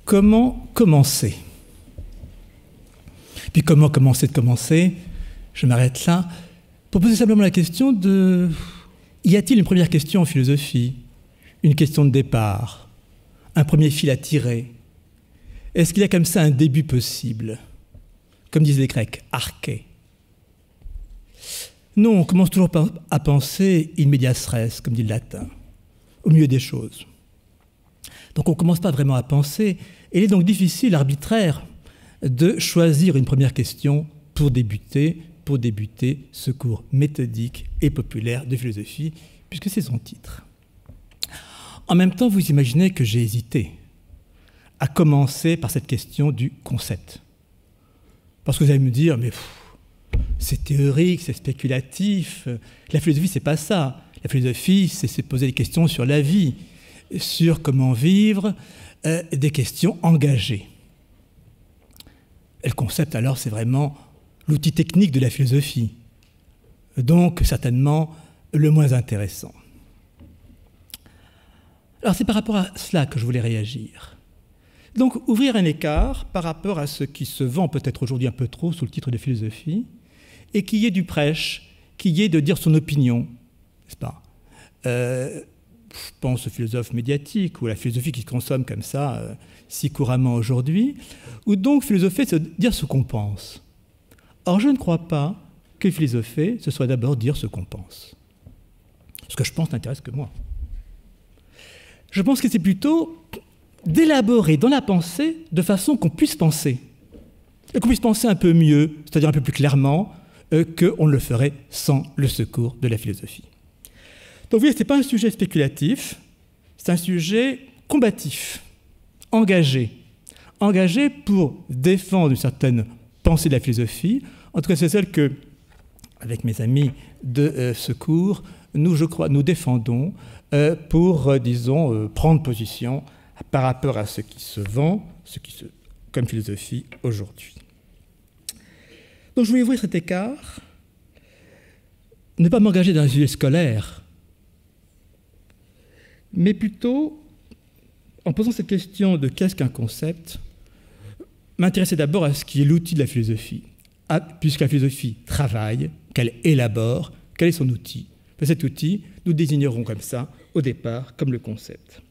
Comment commencer? Puis comment commencer de commencer? Je m'arrête là pour poser simplement la question de... Y a-t-il une première question en philosophie? Une question de départ? Un premier fil à tirer? Est-ce qu'il y a comme ça un début possible? Comme disent les Grecs, arché. Non, on commence toujours à penser in medias res, comme dit le latin, au milieu des choses. Donc on ne commence pas vraiment à penser, et il est donc difficile, arbitraire, de choisir une première question pour débuter ce cours méthodique et populaire de philosophie, puisque c'est son titre. En même temps, vous imaginez que j'ai hésité à commencer par cette question du concept. Parce que vous allez me dire, mais c'est théorique, c'est spéculatif, la philosophie, c'est pas ça. La philosophie, c'est se poser des questions sur la vie, sur comment vivre, des questions engagées. Et le concept, alors, c'est vraiment l'outil technique de la philosophie, donc certainement le moins intéressant. Alors c'est par rapport à cela que je voulais réagir. Donc ouvrir un écart par rapport à ce qui se vend peut-être aujourd'hui un peu trop sous le titre de philosophie, et qui est du prêche, qui est de dire son opinion, n'est-ce pas? Je pense aux philosophes médiatiques ou à la philosophie qui se consomme comme ça si couramment aujourd'hui, ou donc philosopher, c'est dire ce qu'on pense. Or, je ne crois pas que philosopher, ce soit d'abord dire ce qu'on pense. Ce que je pense n'intéresse que moi. Je pense que c'est plutôt d'élaborer dans la pensée de façon qu'on puisse penser. Et qu'on puisse penser un peu mieux, c'est-à-dire un peu plus clairement, qu'on le ferait sans le secours de la philosophie. Donc vous voyez, ce n'est pas un sujet spéculatif, c'est un sujet combatif, engagé pour défendre une certaine pensée de la philosophie. En tout cas, c'est celle que, avec mes amis de ce cours, nous défendons pour, disons, prendre position par rapport à ce qui se vend, comme philosophie aujourd'hui. Donc je voulais ouvrir cet écart, ne pas m'engager dans un sujet scolaire, mais plutôt, en posant cette question de qu'est-ce qu'un concept, m'intéresser d'abord à ce qui est l'outil de la philosophie. Puisque la philosophie travaille, qu'elle élabore, quel est son outil? Cet outil, nous désignerons comme ça, au départ, comme le concept.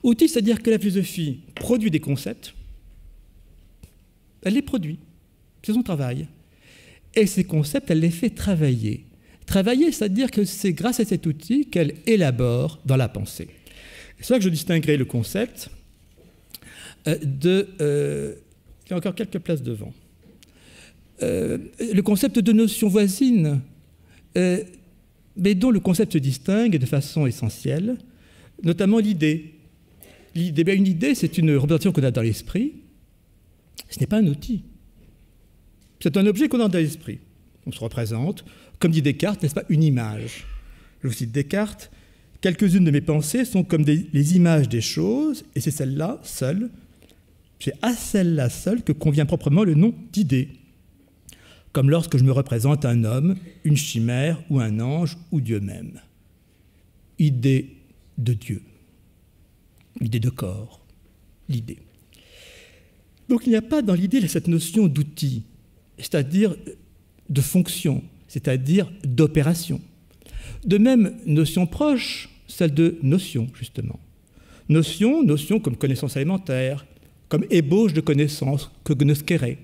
Outil, c'est-à-dire que la philosophie produit des concepts, elle les produit, c'est son travail. Et ces concepts, elle les fait travailler. Travailler, c'est-à-dire que c'est grâce à cet outil qu'elle élabore dans la pensée. C'est là que je distinguerai le concept il y a encore quelques places devant. Le concept de notion voisine, mais dont le concept se distingue de façon essentielle, notamment l'idée. Une idée, c'est une représentation qu'on a dans l'esprit. Ce n'est pas un outil. C'est un objet qu'on a dans l'esprit. On se représente, comme dit Descartes, n'est-ce pas, une image. Je vous cite Descartes, « Quelques-unes de mes pensées sont comme les images des choses, et c'est celle-là seule, c'est à celle-là seule que convient proprement le nom d'idée. Comme lorsque je me représente un homme, une chimère, ou un ange, ou Dieu même. Idée de Dieu. L'idée de corps. L'idée. » Donc il n'y a pas dans l'idée cette notion d'outil, c'est-à-dire de fonction, c'est-à-dire d'opération. De même, notion proche, celle de notion, justement. Notion comme connaissance élémentaire, comme ébauche de connaissance, que gnoskere.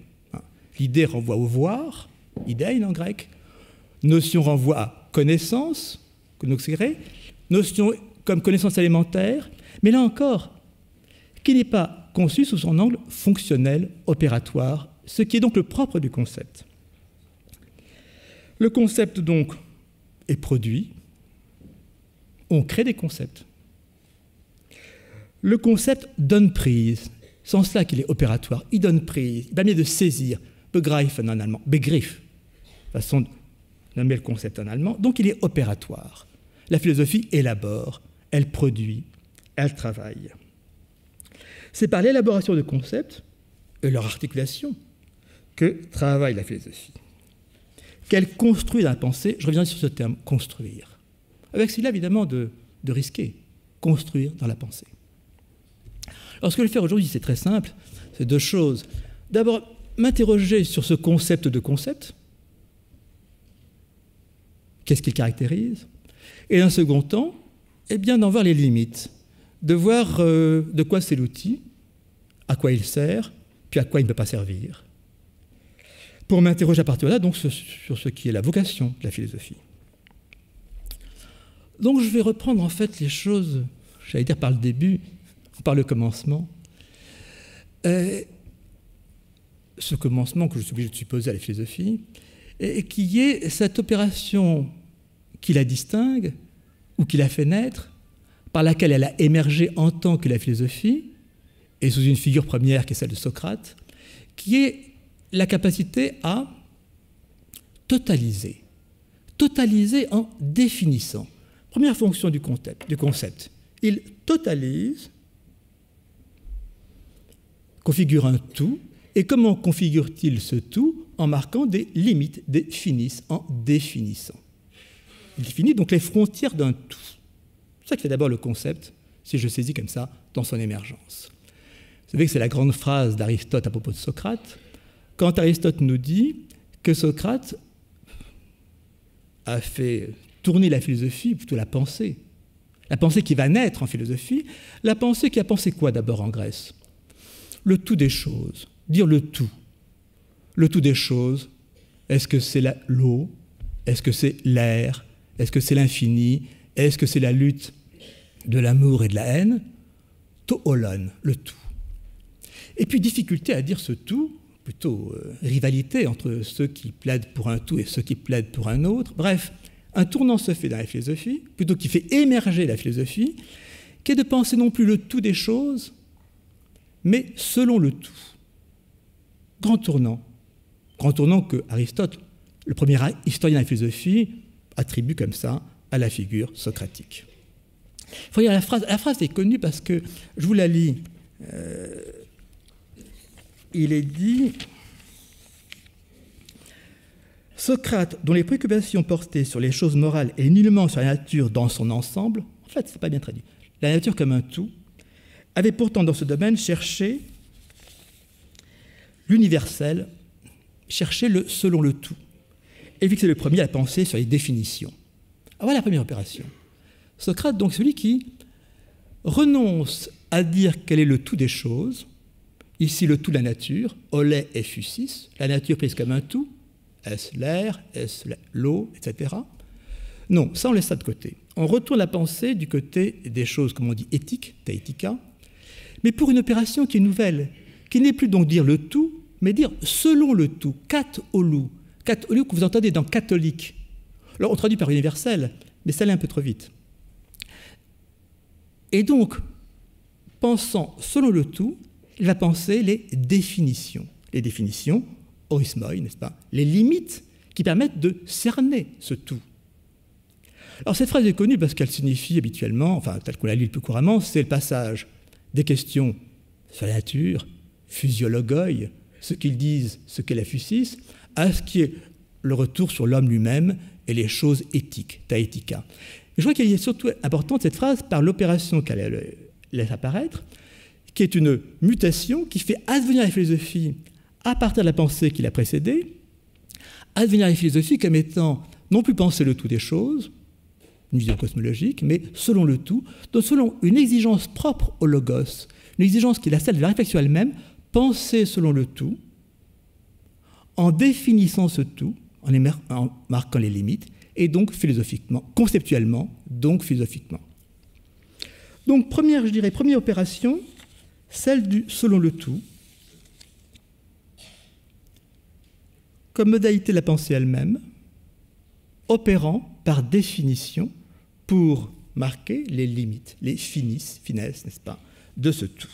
L'idée renvoie au voir, idéin en grec. Notion renvoie à connaissance, gnoskere. Notion comme connaissance élémentaire, mais là encore, qui n'est pas conçue sous son angle fonctionnel, opératoire, ce qui est donc le propre du concept. Le concept, donc, est produit. On crée des concepts. Le concept donne prise. C'est en cela qu'il est opératoire. Il donne prise. Il permet de saisir. Begreifen en allemand. Begriff. Façon de nommer le concept en allemand. Donc il est opératoire. La philosophie élabore. Elle produit. Elle travaille. C'est par l'élaboration de concepts et leur articulation que travaille la philosophie. Qu'elle construit la pensée, je reviens sur ce terme, construire. Avec celui-là, évidemment, de risquer, construire dans la pensée. Alors ce que je vais faire aujourd'hui, c'est très simple, c'est deux choses. D'abord, m'interroger sur ce concept de concept. Qu'est-ce qu'il caractérise? Et en second temps, eh bien, d'en voir les limites, de voir de quoi c'est l'outil, à quoi il sert, puis à quoi il ne peut pas servir. Pour m'interroger à partir de là, donc, sur ce qui est la vocation de la philosophie. Donc je vais reprendre en fait les choses, j'allais dire par le début, ou par le commencement. Ce commencement que je suis obligé de supposer à la philosophie, et qui est cette opération qui la distingue, ou qui la fait naître, par laquelle elle a émergé en tant que la philosophie, et sous une figure première qui est celle de Socrate, qui est la capacité à totaliser. Totaliser en définissant. Première fonction du concept. Il totalise, configure un tout, et comment configure-t-il ce tout? En marquant des limites, définissent, en définissant. Il définit donc les frontières d'un tout. C'est ça qui fait d'abord le concept, si je saisis comme ça, dans son émergence. Vous savez que c'est la grande phrase d'Aristote à propos de Socrate, quand Aristote nous dit que Socrate a fait tourner la philosophie, plutôt la pensée qui va naître en philosophie, la pensée qui a pensé quoi d'abord en Grèce? Le tout des choses, dire le tout. Le tout des choses, est-ce que c'est l'eau? Est-ce que c'est l'air? Est-ce que c'est l'infini? Est-ce que c'est la lutte de l'amour et de la haine? To olon, le tout. Et puis difficulté à dire ce tout, plutôt rivalité entre ceux qui plaident pour un tout et ceux qui plaident pour un autre. Bref, un tournant se fait dans la philosophie, plutôt qui fait émerger la philosophie, qui est de penser non plus le tout des choses, mais selon le tout. Grand tournant que Aristote, le premier historien de la philosophie, attribue comme ça à la figure socratique. Il faut dire la phrase est connue parce que, je vous la lis, il est dit « Socrate, dont les préoccupations portaient sur les choses morales et nullement sur la nature dans son ensemble, en fait, c'est pas bien traduit, la nature comme un tout, avait pourtant dans ce domaine cherché l'universel, cherché le selon le tout, et fixé le premier à penser sur les définitions. » Ah, voilà la première opération. Socrate, donc, celui qui renonce à dire quel est le tout des choses, ici le tout de la nature, olé et fusis, la nature prise comme un tout, est-ce l'air, est-ce l'eau, etc. Non, ça on laisse ça de côté. On retourne la pensée du côté des choses, comme on dit, éthiques, taïtika, mais pour une opération qui est nouvelle, qui n'est plus donc dire le tout, mais dire selon le tout, kat olou. Kat olou que vous entendez dans catholique. Alors on traduit par universel, mais ça allait un peu trop vite. Et donc, pensant selon le tout, il va penser les définitions. Les définitions, orismoi, n'est-ce pas? Les limites qui permettent de cerner ce tout. Alors cette phrase est connue parce qu'elle signifie habituellement, enfin tel qu'on la lit le plus couramment, c'est le passage des questions sur la nature, physiologoi, ce qu'ils disent, ce qu'est la physis, à ce qui est le retour sur l'homme lui-même et les choses éthiques, taétika. Je crois qu'il est surtout importante cette phrase par l'opération qu'elle laisse apparaître, qui est une mutation qui fait advenir la philosophie à partir de la pensée qui l'a précédée, advenir la philosophie comme étant non plus penser le tout des choses, une vision cosmologique, mais selon le tout, donc selon une exigence propre au logos, une exigence qui est la celle de la réflexion elle-même, penser selon le tout, en définissant ce tout, en marquant les limites, et donc philosophiquement, conceptuellement, donc philosophiquement. Donc première opération, celle du selon le tout, comme modalité de la pensée elle-même, opérant par définition pour marquer les limites, les finesses, n'est-ce pas, de ce tout.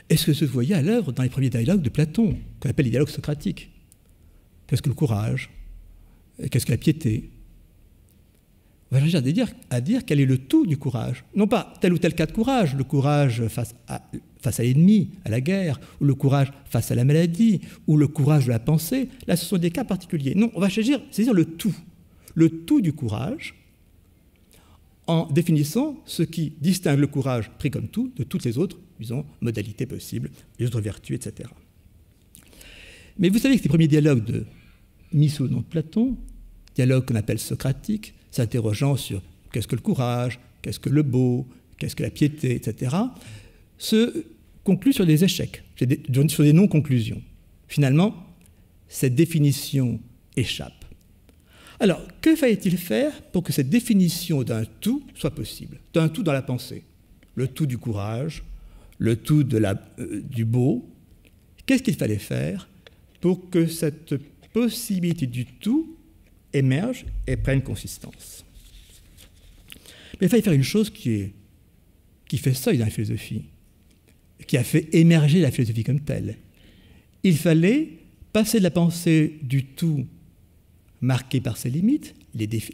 Est-ce que ce vous voyez à l'œuvre dans les premiers dialogues de Platon, qu'on appelle les dialogues socratiques? Qu'est-ce que le courage? Qu'est-ce que la piété? On va chercher à dire quel est le tout du courage. Non pas tel ou tel cas de courage, le courage face à l'ennemi, à la guerre, ou le courage face à la maladie, ou le courage de la pensée. Là, ce sont des cas particuliers. Non, on va saisir le tout du courage, en définissant ce qui distingue le courage pris comme tout de toutes les autres, disons, modalités possibles, les autres vertus, etc. Mais vous savez que ces premiers dialogues mis sous le nom de Platon, dialogues qu'on appelle socratiques, s'interrogeant sur qu'est-ce que le courage, qu'est-ce que le beau, qu'est-ce que la piété, etc., se concluent sur des échecs, sur des non-conclusions. Finalement, cette définition échappe. Alors, que fallait-il faire pour que cette définition d'un tout soit possible? D'un tout dans la pensée. Le tout du courage, le tout du beau. Qu'est-ce qu'il fallait faire pour que cette possibilité du tout émerge et prenne consistance? Mais il fallait faire une chose qui fait seuil dans la philosophie, qui a fait émerger la philosophie comme telle. Il fallait passer de la pensée du tout marquée par ses limites,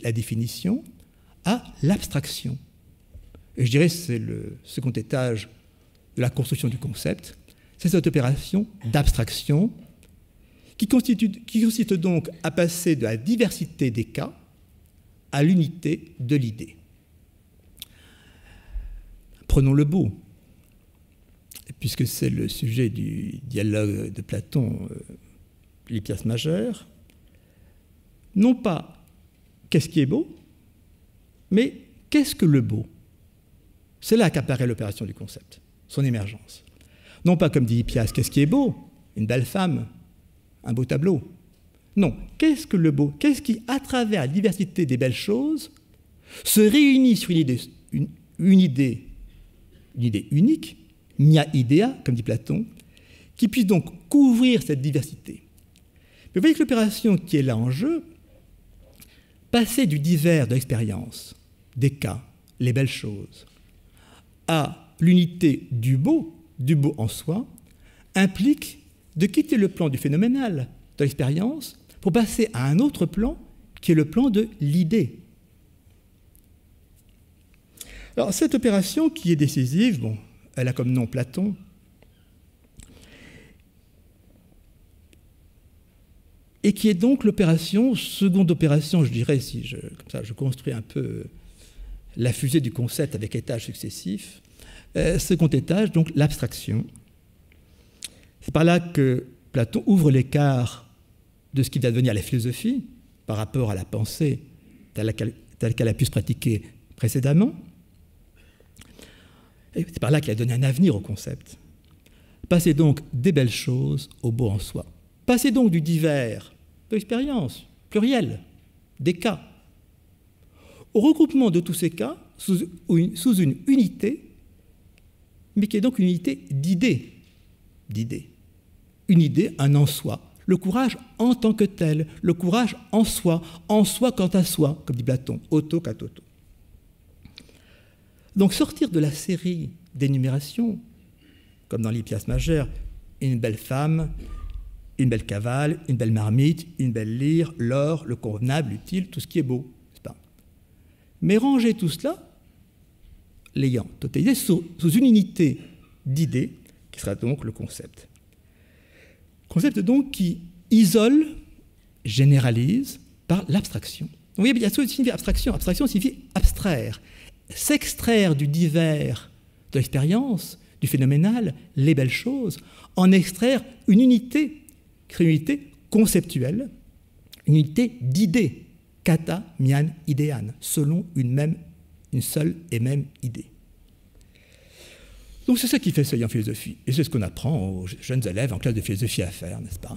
la définition, à l'abstraction. Et je dirais que c'est le second étage de la construction du concept, c'est cette opération d'abstraction qui consiste donc à passer de la diversité des cas à l'unité de l'idée. Prenons le beau, puisque c'est le sujet du dialogue de Platon, l'Hippias majeur. Non pas qu'est-ce qui est beau, mais qu'est-ce que le beau? C'est là qu'apparaît l'opération du concept, son émergence. Non pas comme dit Hippias, qu'est-ce qui est beau? Une belle femme, un beau tableau. Non, qu'est-ce que le beau? Qu'est-ce qui, à travers la diversité des belles choses, se réunit sur une idée unique, mia idea, comme dit Platon, qui puisse donc couvrir cette diversité. Mais vous voyez que l'opération qui est là en jeu, passer du divers de l'expérience, des cas, les belles choses, à l'unité du beau en soi, implique de quitter le plan du phénoménal, de l'expérience, pour passer à un autre plan, qui est le plan de l'idée. Alors, cette opération qui est décisive, bon, elle a comme nom Platon, et qui est donc seconde opération, je dirais, si comme ça je construis un peu la fusée du concept avec étages successifs, second étage, donc l'abstraction. C'est par là que Platon ouvre l'écart de ce qui va devenir la philosophie par rapport à la pensée telle qu'elle a pu se pratiquer précédemment. Et c'est par là qu'il a donné un avenir au concept. Passer donc des belles choses au beau en soi. Passer donc du divers, de l'expérience, pluriel, des cas, au regroupement de tous ces cas sous une unité, mais qui est donc une unité d'idées. Une idée, un en soi. Le courage en tant que tel, le courage en soi quant à soi, comme dit Platon, auto katoto. Donc sortir de la série d'énumérations, comme dans l'Hippias majeur, une belle femme, une belle cavale, une belle marmite, une belle lyre, l'or, le convenable, l'utile, tout ce qui est beau, n'est-ce pas? Mais ranger tout cela, l'ayant totalisé sous une unité d'idées, qui sera donc le concept. Concept donc qui isole, généralise par l'abstraction. Vous voyez, il y a ce qui signifie abstraction. Abstraction signifie abstraire, s'extraire du divers de l'expérience, du phénoménal, les belles choses, en extraire une unité, créer une unité conceptuelle, une unité d'idées, kata, mian, idean, selon une seule et même idée. Donc c'est ça qui fait seuil en philosophie, et c'est ce qu'on apprend aux jeunes élèves en classe de philosophie à faire, n'est-ce pas?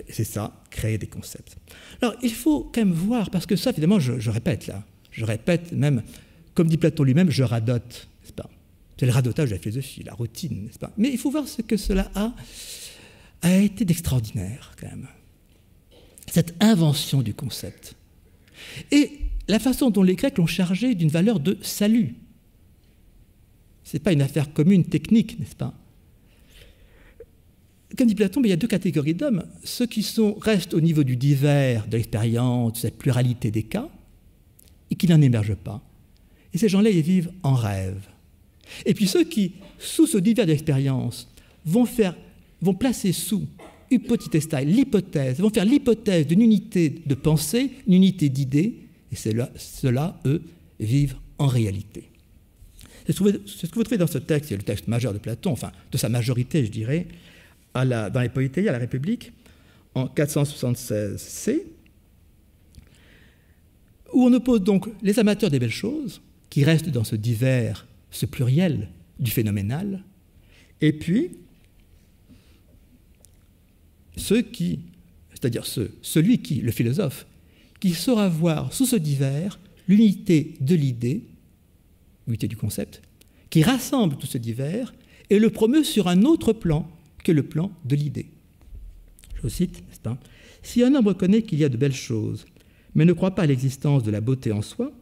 C'est ça, créer des concepts. Alors il faut quand même voir, parce que ça, évidemment, je répète là, je répète même, comme dit Platon lui-même, je radote, n'est-ce pas? C'est le radotage de la philosophie, la routine, n'est-ce pas? Mais il faut voir ce que cela a été d'extraordinaire, quand même. Cette invention du concept. Et la façon dont les Grecs l'ont chargé d'une valeur de salut. Ce n'est pas une affaire commune technique, n'est-ce pas? Comme dit Platon, il y a deux catégories d'hommes. Ceux qui restent au niveau du divers, de l'expérience, de cette pluralité des cas, et qui n'en émergent pas. Et ces gens-là, ils vivent en rêve. Et puis ceux qui, sous ce divers de l'expérience, vont placer sous hypothétai, l'hypothèse, vont faire l'hypothèse d'une unité de pensée, une unité d'idées, et ceux-là, eux, vivent en réalité. C'est ce que vous trouvez dans ce texte, qui est le texte majeur de Platon, enfin de sa majorité, je dirais, dans les Polythéies à la République, en 476c, où on oppose donc les amateurs des belles choses, qui restent dans ce divers, ce pluriel du phénoménal, et puis celui qui, le philosophe, qui saura voir sous ce divers l'unité de l'idée, l'unité du concept, qui rassemble tout ce divers et le promeut sur un autre plan que le plan de l'idée. Je vous cite, n'est-ce pas ? Si un homme reconnaît qu'il y a de belles choses, mais ne croit pas à l'existence de la beauté en soi,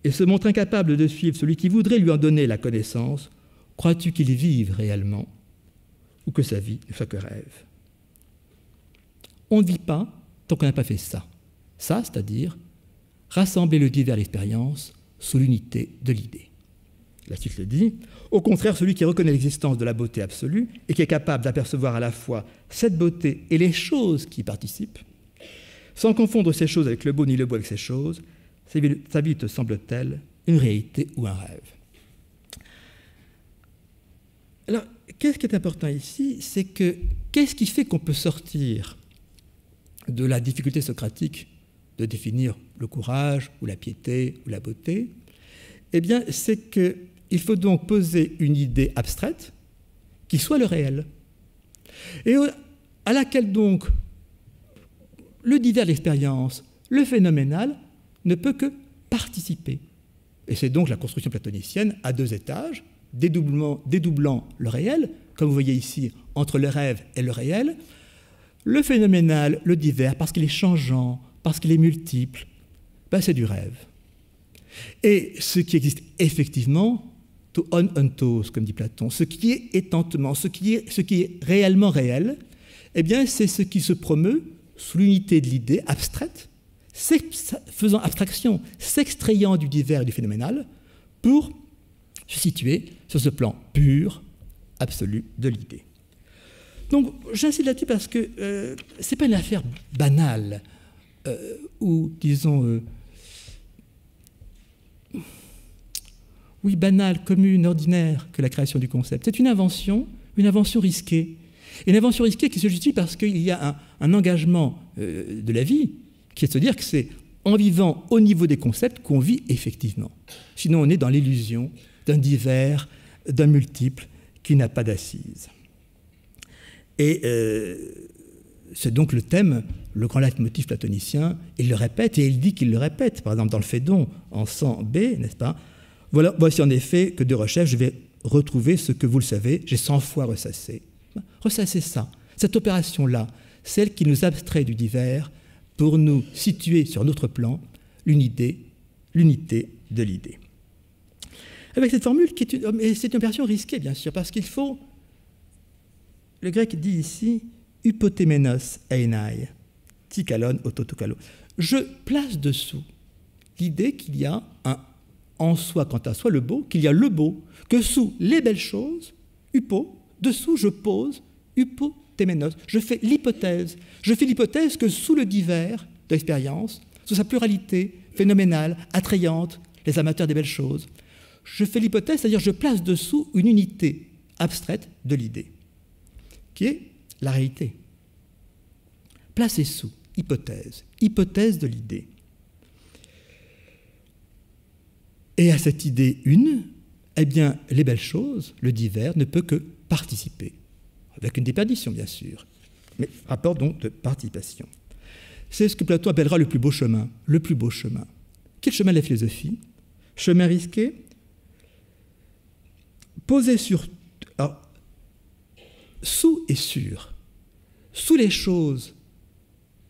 et se montre incapable de suivre celui qui voudrait lui en donner la connaissance, crois-tu qu'il vive réellement, ou que sa vie ne soit que rêve ? On ne vit pas tant qu'on n'a pas fait ça. Ça, c'est-à-dire rassembler le divers et l'expérience sous l'unité de l'idée. La suite le dit, au contraire, celui qui reconnaît l'existence de la beauté absolue et qui est capable d'apercevoir à la fois cette beauté et les choses qui y participent, sans confondre ces choses avec le beau ni le beau avec ces choses, sa vie te semble-t-elle une réalité ou un rêve ? Alors, qu'est-ce qui est important ici ? C'est que qu'est-ce qui fait qu'on peut sortir de la difficulté socratique de définir le courage ou la piété ou la beauté ? Eh bien, c'est qu'il faut donc poser une idée abstraite qui soit le réel, et à laquelle donc le divers de l'expérience, le phénoménal, ne peut que participer. Et c'est donc la construction platonicienne à deux étages, dédoublant le réel, comme vous voyez ici, entre le rêve et le réel, le phénoménal, le divers, parce qu'il est changeant, parce qu'il est multiple, ben c'est du rêve. Et ce qui existe effectivement, to on ontos, comme dit Platon, ce qui est étantement, ce qui est réellement réel, eh bien c'est ce qui se promeut sous l'unité de l'idée abstraite, faisant abstraction, s'extrayant du divers et du phénoménal, pour se situer sur ce plan pur, absolu de l'idée. Donc j'insiste là-dessus parce que ce n'est pas une affaire banale, ou disons, banale, commune, ordinaire que la création du concept. C'est une invention risquée. Une invention risquée qui se justifie parce qu'il y a un engagement de la vie, qui est de se dire que c'est en vivant au niveau des concepts qu'on vit effectivement. Sinon, on est dans l'illusion d'un divers, d'un multiple qui n'a pas d'assise. Et c'est donc le thème, le grand leitmotiv platonicien, il le répète, et il dit qu'il le répète. Par exemple, dans le Phédon, en 100b, n'est-ce pas ? Voici en effet que de recherche, je vais retrouver ce que vous le savez, j'ai 100 fois ressassé. Ressasser ça, cette opération-là, celle qui nous abstrait du divers pour nous situer sur notre plan l'unité de l'idée. Avec cette formule, c'est une opération risquée, bien sûr, parce qu'il faut, le grec dit ici, hypotéménos einai, tikalon autotokalo. Je place dessous l'idée qu'il y a en soi, quant à soi, le beau, qu'il y a le beau, que sous les belles choses, dessous je pose hypotéménos. Je fais l'hypothèse que sous le divers de l'expérience, sous sa pluralité phénoménale, attrayante, les amateurs des belles choses, je fais l'hypothèse, c'est-à-dire je place dessous une unité abstraite de l'idée, qui est la réalité. Placez sous, hypothèse de l'idée. Et à cette idée une, eh bien, les belles choses, le divers, ne peut que participer, avec une déperdition, bien sûr, mais rapport donc de participation. C'est ce que Platon appellera le plus beau chemin, le plus beau chemin. Quel chemin de la philosophie ? Chemin risqué, posé sur... Alors, sous et sur. Sous les choses,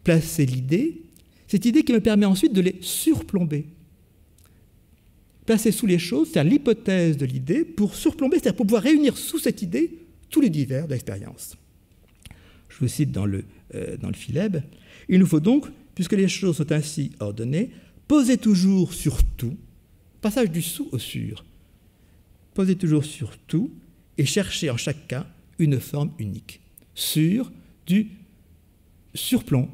placer l'idée, cette idée qui me permet ensuite de les surplomber. Placer sous les choses, faire l'hypothèse de l'idée pour surplomber, c'est-à-dire pour pouvoir réunir sous cette idée tous les divers de l'expérience. Je vous cite dans le Philèbe. Il nous faut donc, puisque les choses sont ainsi ordonnées, poser toujours sur tout, passage du sous au sur, poser toujours sur tout et chercher en chaque cas une forme unique, sur du surplomb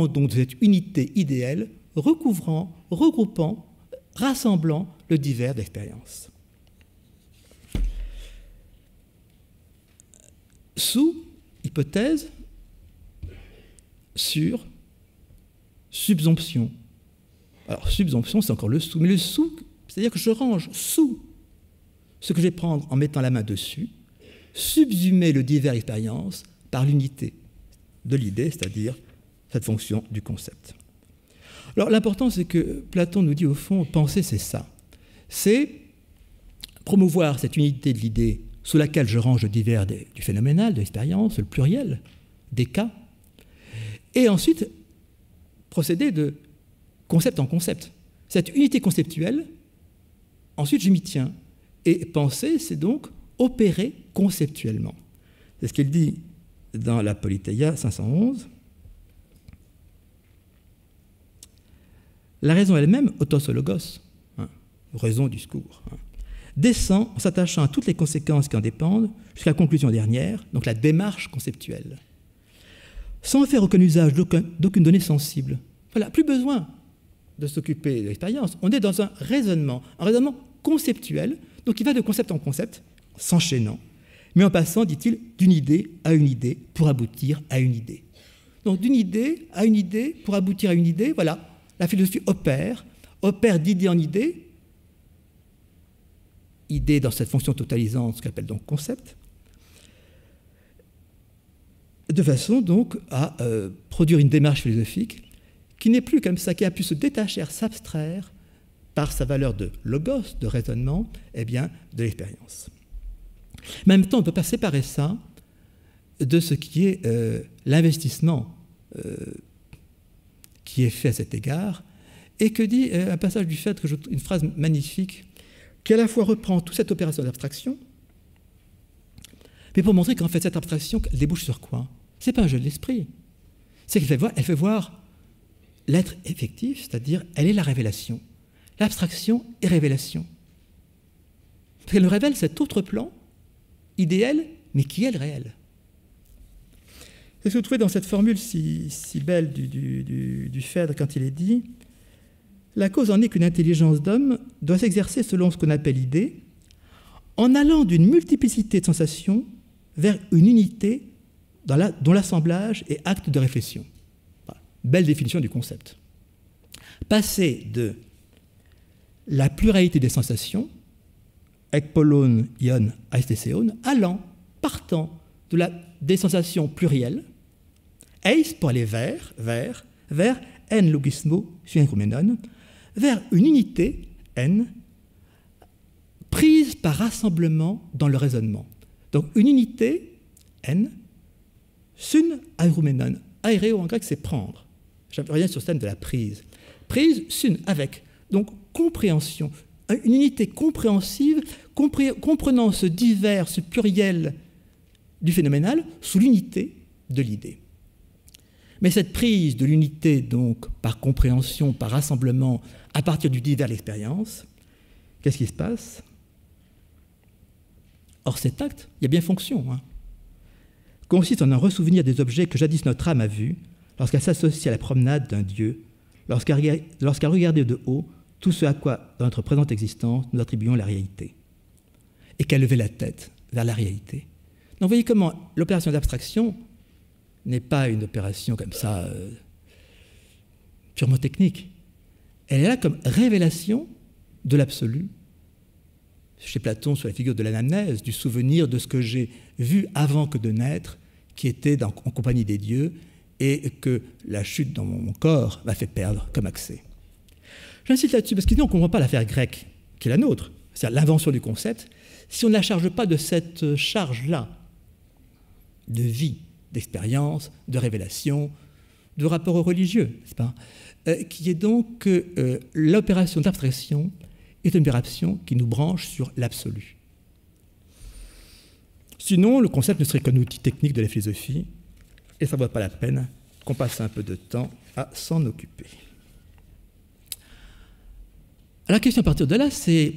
donc de cette unité idéale, recouvrant, regroupant, rassemblant le divers d'expérience. Sous hypothèse sur subsomption. Alors, subsomption, c'est encore le sous, mais le sous, c'est-à-dire que je range sous ce que je vais prendre en mettant la main dessus, subsumer le divers expérience par l'unité de l'idée, c'est-à-dire cette fonction du concept. Alors, l'important, c'est que Platon nous dit, au fond, penser, c'est ça. C'est promouvoir cette unité de l'idée sous laquelle je range le divers du phénoménal, de l'expérience, le pluriel, des cas, et ensuite procéder de concept en concept. Cette unité conceptuelle, ensuite je m'y tiens. Et penser, c'est donc opérer conceptuellement. C'est ce qu'il dit dans la Politeia 511. La raison elle-même, autosologos, raison du discours, descend en s'attachant à toutes les conséquences qui en dépendent jusqu'à la conclusion dernière, donc la démarche conceptuelle, sans faire aucun usage d'aucune donnée sensible. Voilà, plus besoin de s'occuper de l'expérience. On est dans un raisonnement conceptuel, donc qui va de concept en concept, s'enchaînant, mais en passant, dit-il, d'une idée à une idée pour aboutir à une idée. Donc d'une idée à une idée pour aboutir à une idée, voilà, la philosophie opère d'idée en idée, idée dans cette fonction totalisante, ce qu'on appelle donc concept, de façon donc à produire une démarche philosophique qui n'est plus comme ça, qui a pu se détacher, s'abstraire par sa valeur de logos, de raisonnement, eh bien, de l'expérience. Mais en même temps, on ne peut pas séparer ça de ce qui est l'investissement qui est fait à cet égard, et que dit un passage du fait, une phrase magnifique, qui à la fois reprend toute cette opération d'abstraction, mais pour montrer qu'en fait cette abstraction elle débouche sur quoi? Ce n'est pas un jeu de l'esprit, c'est qu'elle fait voir l'être effectif, c'est-à-dire elle est la révélation. L'abstraction est révélation. Parce qu'elle nous révèle cet autre plan idéal, mais qui est le réel. C'est ce que vous trouvez dans cette formule si belle du Phèdre quand il est dit « La cause en est qu'une intelligence d'homme doit s'exercer selon ce qu'on appelle l'idée, en allant d'une multiplicité de sensations vers une unité dont l'assemblage est acte de réflexion. » Voilà. Belle définition du concept. Passer de la pluralité des sensations, ekpolon, ion, aestheseon, partant des sensations plurielles, eis pour aller vers en logismo suinkrumenon, vers une unité, n, prise par rassemblement dans le raisonnement. Donc une unité, n, sun aerumenon. Aéreo en grec, c'est prendre. Je reviens sur le thème de la prise. Prise, sun, avec. Donc compréhension. Une unité compréhensive, comprenant ce divers, ce pluriel du phénoménal sous l'unité de l'idée. Mais cette prise de l'unité, donc, par compréhension, par rassemblement, à partir du divers de l'expérience, qu'est-ce qui se passe? Or, cet acte, il y a bien fonction, consiste en un ressouvenir des objets que jadis notre âme a vus lorsqu'elle s'associe à la promenade d'un Dieu, lorsqu'elle regardait de haut tout ce à quoi, dans notre présente existence, nous attribuons la réalité, et qu'elle levait la tête vers la réalité. Donc, vous voyez comment l'opération d'abstraction n'est pas une opération comme ça purement technique. Elle est là comme révélation de l'absolu. Chez Platon, sur la figure de l'anamnèse, du souvenir de ce que j'ai vu avant que de naître, qui était en compagnie des dieux, et que la chute dans mon corps m'a fait perdre comme accès. J'insiste là-dessus, parce que sinon on ne comprend pas l'affaire grecque, qui est la nôtre, c'est-à-dire l'invention du concept, si on ne la charge pas de cette charge-là, de vie, d'expérience, de révélation, de rapport au religieux, n'est-ce pas, qui est donc que l'opération d'abstraction est une opération qui nous branche sur l'absolu. Sinon, le concept ne serait qu'un outil technique de la philosophie, et ça ne vaut pas la peine qu'on passe un peu de temps à s'en occuper. Alors, la question à partir de là, c'est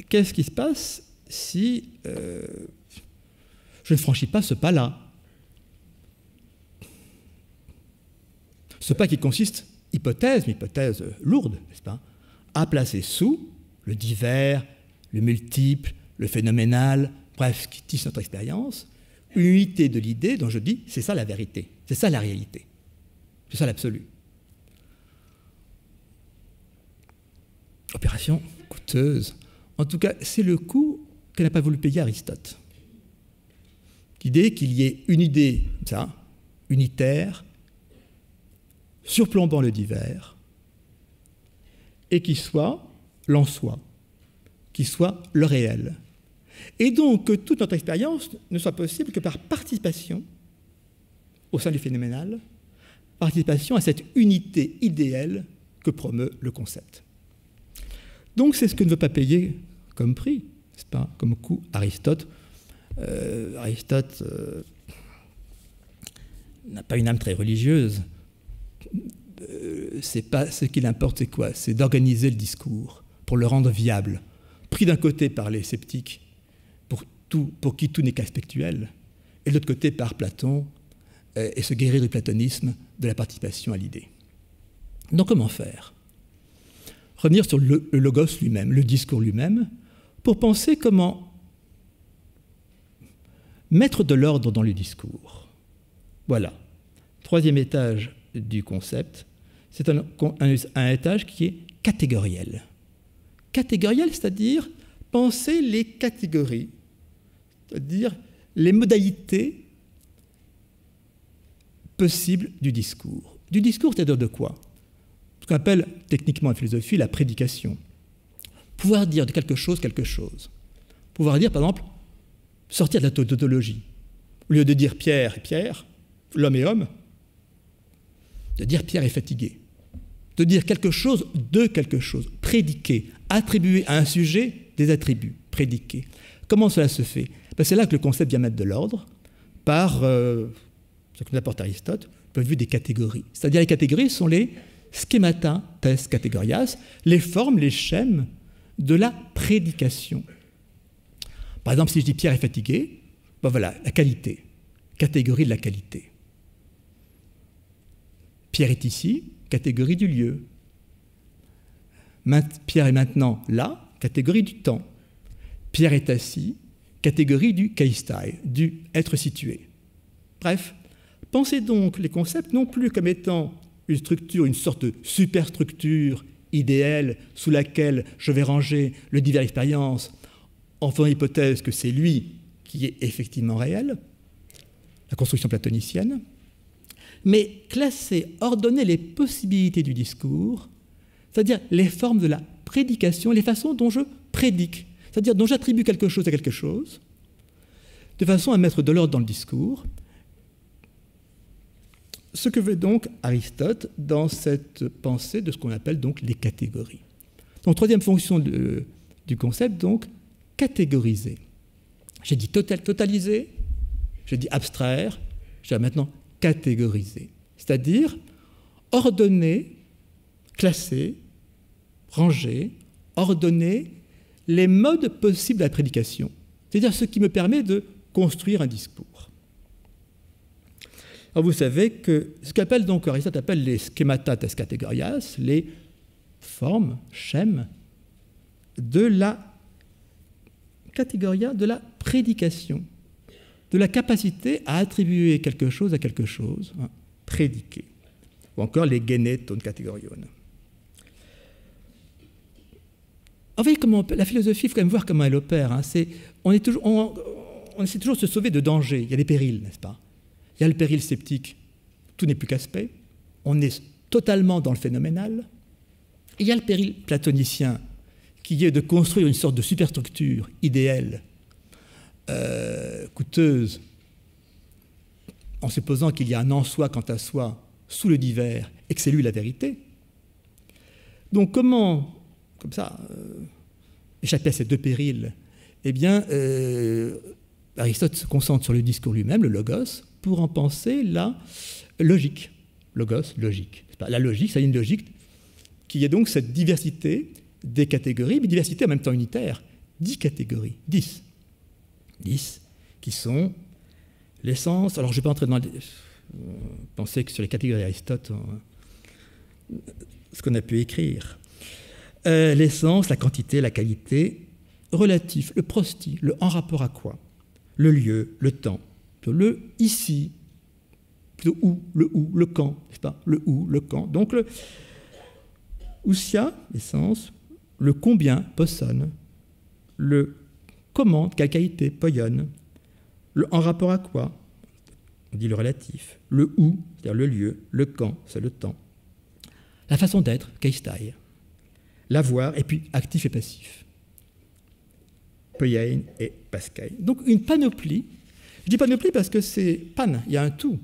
qu'est-ce qui se passe si je ne franchis pas ce pas-là? Ce pas qui consiste, hypothèse, mais hypothèse lourde, n'est-ce pas, à placer sous le divers, le multiple, le phénoménal, bref, ce qui tisse notre expérience, une unité de l'idée dont je dis c'est ça la vérité, c'est ça la réalité, c'est ça l'absolu. Opération coûteuse. En tout cas, c'est le coût que n'a pas voulu payer Aristote. L'idée qu'il y ait une idée, ça, unitaire, surplombant le divers, et qui soit l'en soi, qui soit le réel. Et donc que toute notre expérience ne soit possible que par participation au sein du phénoménal, participation à cette unité idéale que promeut le concept. Donc c'est ce que ne veut pas payer comme prix, n'est-ce pas, comme coût Aristote. Aristote n'a pas une âme très religieuse. C'est pas ce qu'il importe, c'est quoi? C'est d'organiser le discours pour le rendre viable, pris d'un côté par les sceptiques, pour qui tout n'est qu'aspectuel, et de l'autre côté par Platon, et se guérir du platonisme, de la participation à l'idée. Donc comment faire? Revenir sur le logos lui-même, le discours lui-même, pour penser comment mettre de l'ordre dans le discours. Voilà. Troisième étage du concept, c'est un étage qui est catégoriel. Catégoriel, c'est-à-dire penser les catégories, c'est-à-dire les modalités possibles du discours. Du discours, c'est-à-dire de quoi? Ce qu'on appelle techniquement en philosophie la prédication. Pouvoir dire de quelque chose. Pouvoir dire, par exemple, sortir de la tautologie. Au lieu de dire Pierre est Pierre, l'homme est homme, de dire Pierre est fatigué. De dire quelque chose de quelque chose, prédiquer, attribuer à un sujet des attributs, prédiquer. Comment cela se fait? C'est là que le concept vient mettre de l'ordre par ce que nous apporte Aristote, du point de vue des catégories. C'est-à-dire les catégories sont les schemata tes categorias, les formes, les schèmes de la prédication. Par exemple, si je dis Pierre est fatigué, ben voilà, la qualité, catégorie de la qualité. Pierre est ici, catégorie du lieu. Pierre est maintenant là, catégorie du temps. Pierre est assis, catégorie du keistai, du être situé. Bref, pensez donc les concepts non plus comme étant une structure, une sorte de superstructure idéale sous laquelle je vais ranger le divers expérience en faisant l'hypothèse que c'est lui qui est effectivement réel, la construction platonicienne, mais classer, ordonner les possibilités du discours, c'est-à-dire les formes de la prédication, les façons dont je prédique, c'est-à-dire dont j'attribue quelque chose à quelque chose, de façon à mettre de l'ordre dans le discours. Ce que veut donc Aristote dans cette pensée de ce qu'on appelle donc les catégories. Donc, troisième fonction du concept, donc, catégoriser. J'ai dit totaliser, j'ai dit abstraire, j'ai maintenant catégoriser. C'est-à-dire ordonner, classer, ranger, ordonner les modes possibles de la prédication. C'est-à-dire ce qui me permet de construire un discours. Alors vous savez que ce qu'appelle donc Aristote appelle les schemata tes categorias, les formes, schèmes de la catégoria de la prédication, de la capacité à attribuer quelque chose à quelque chose, hein, prédiquer, ou encore les gene ton categorion. Vous voyez comment la philosophie, il faut quand même voir comment elle opère. Hein. On essaie toujours de se sauver de dangers. Il y a des périls, n'est-ce pas? Il y a le péril sceptique, tout n'est plus qu'aspect. On est totalement dans le phénoménal. Et il y a le péril platonicien, qui est de construire une sorte de superstructure idéale, coûteuse, en supposant qu'il y a un en soi quant à soi, sous le divers, et que c'est lui la vérité. Donc comment, comme ça, échapper à ces deux périls? Eh bien, Aristote se concentre sur le discours lui-même, le logos, pour en penser la logique. Logos, logique. La logique, c'est une logique qui est donc cette diversité des catégories, mais diversité en même temps unitaire. 10 catégories, 10. 10 qui sont l'essence. Alors je ne vais pas entrer dans penser que sur les catégories d'Aristote, ce qu'on a pu écrire. L'essence, la quantité, la qualité, relatif, le prosti, le en rapport à quoi, le lieu, le temps, le ici, plutôt où, le quand, n'est-ce pas, le où, le quand. Donc le ousia, essence, le combien, posson, le comment, quelle qualité, poion, le en rapport à quoi, on dit le relatif, le où, c'est-à-dire le lieu, le quand, c'est le temps, la façon d'être, keistai, l'avoir, et puis actif et passif, poiein et paskai. Donc une panoplie, je dis panoplie parce que c'est pan, il y a un tout,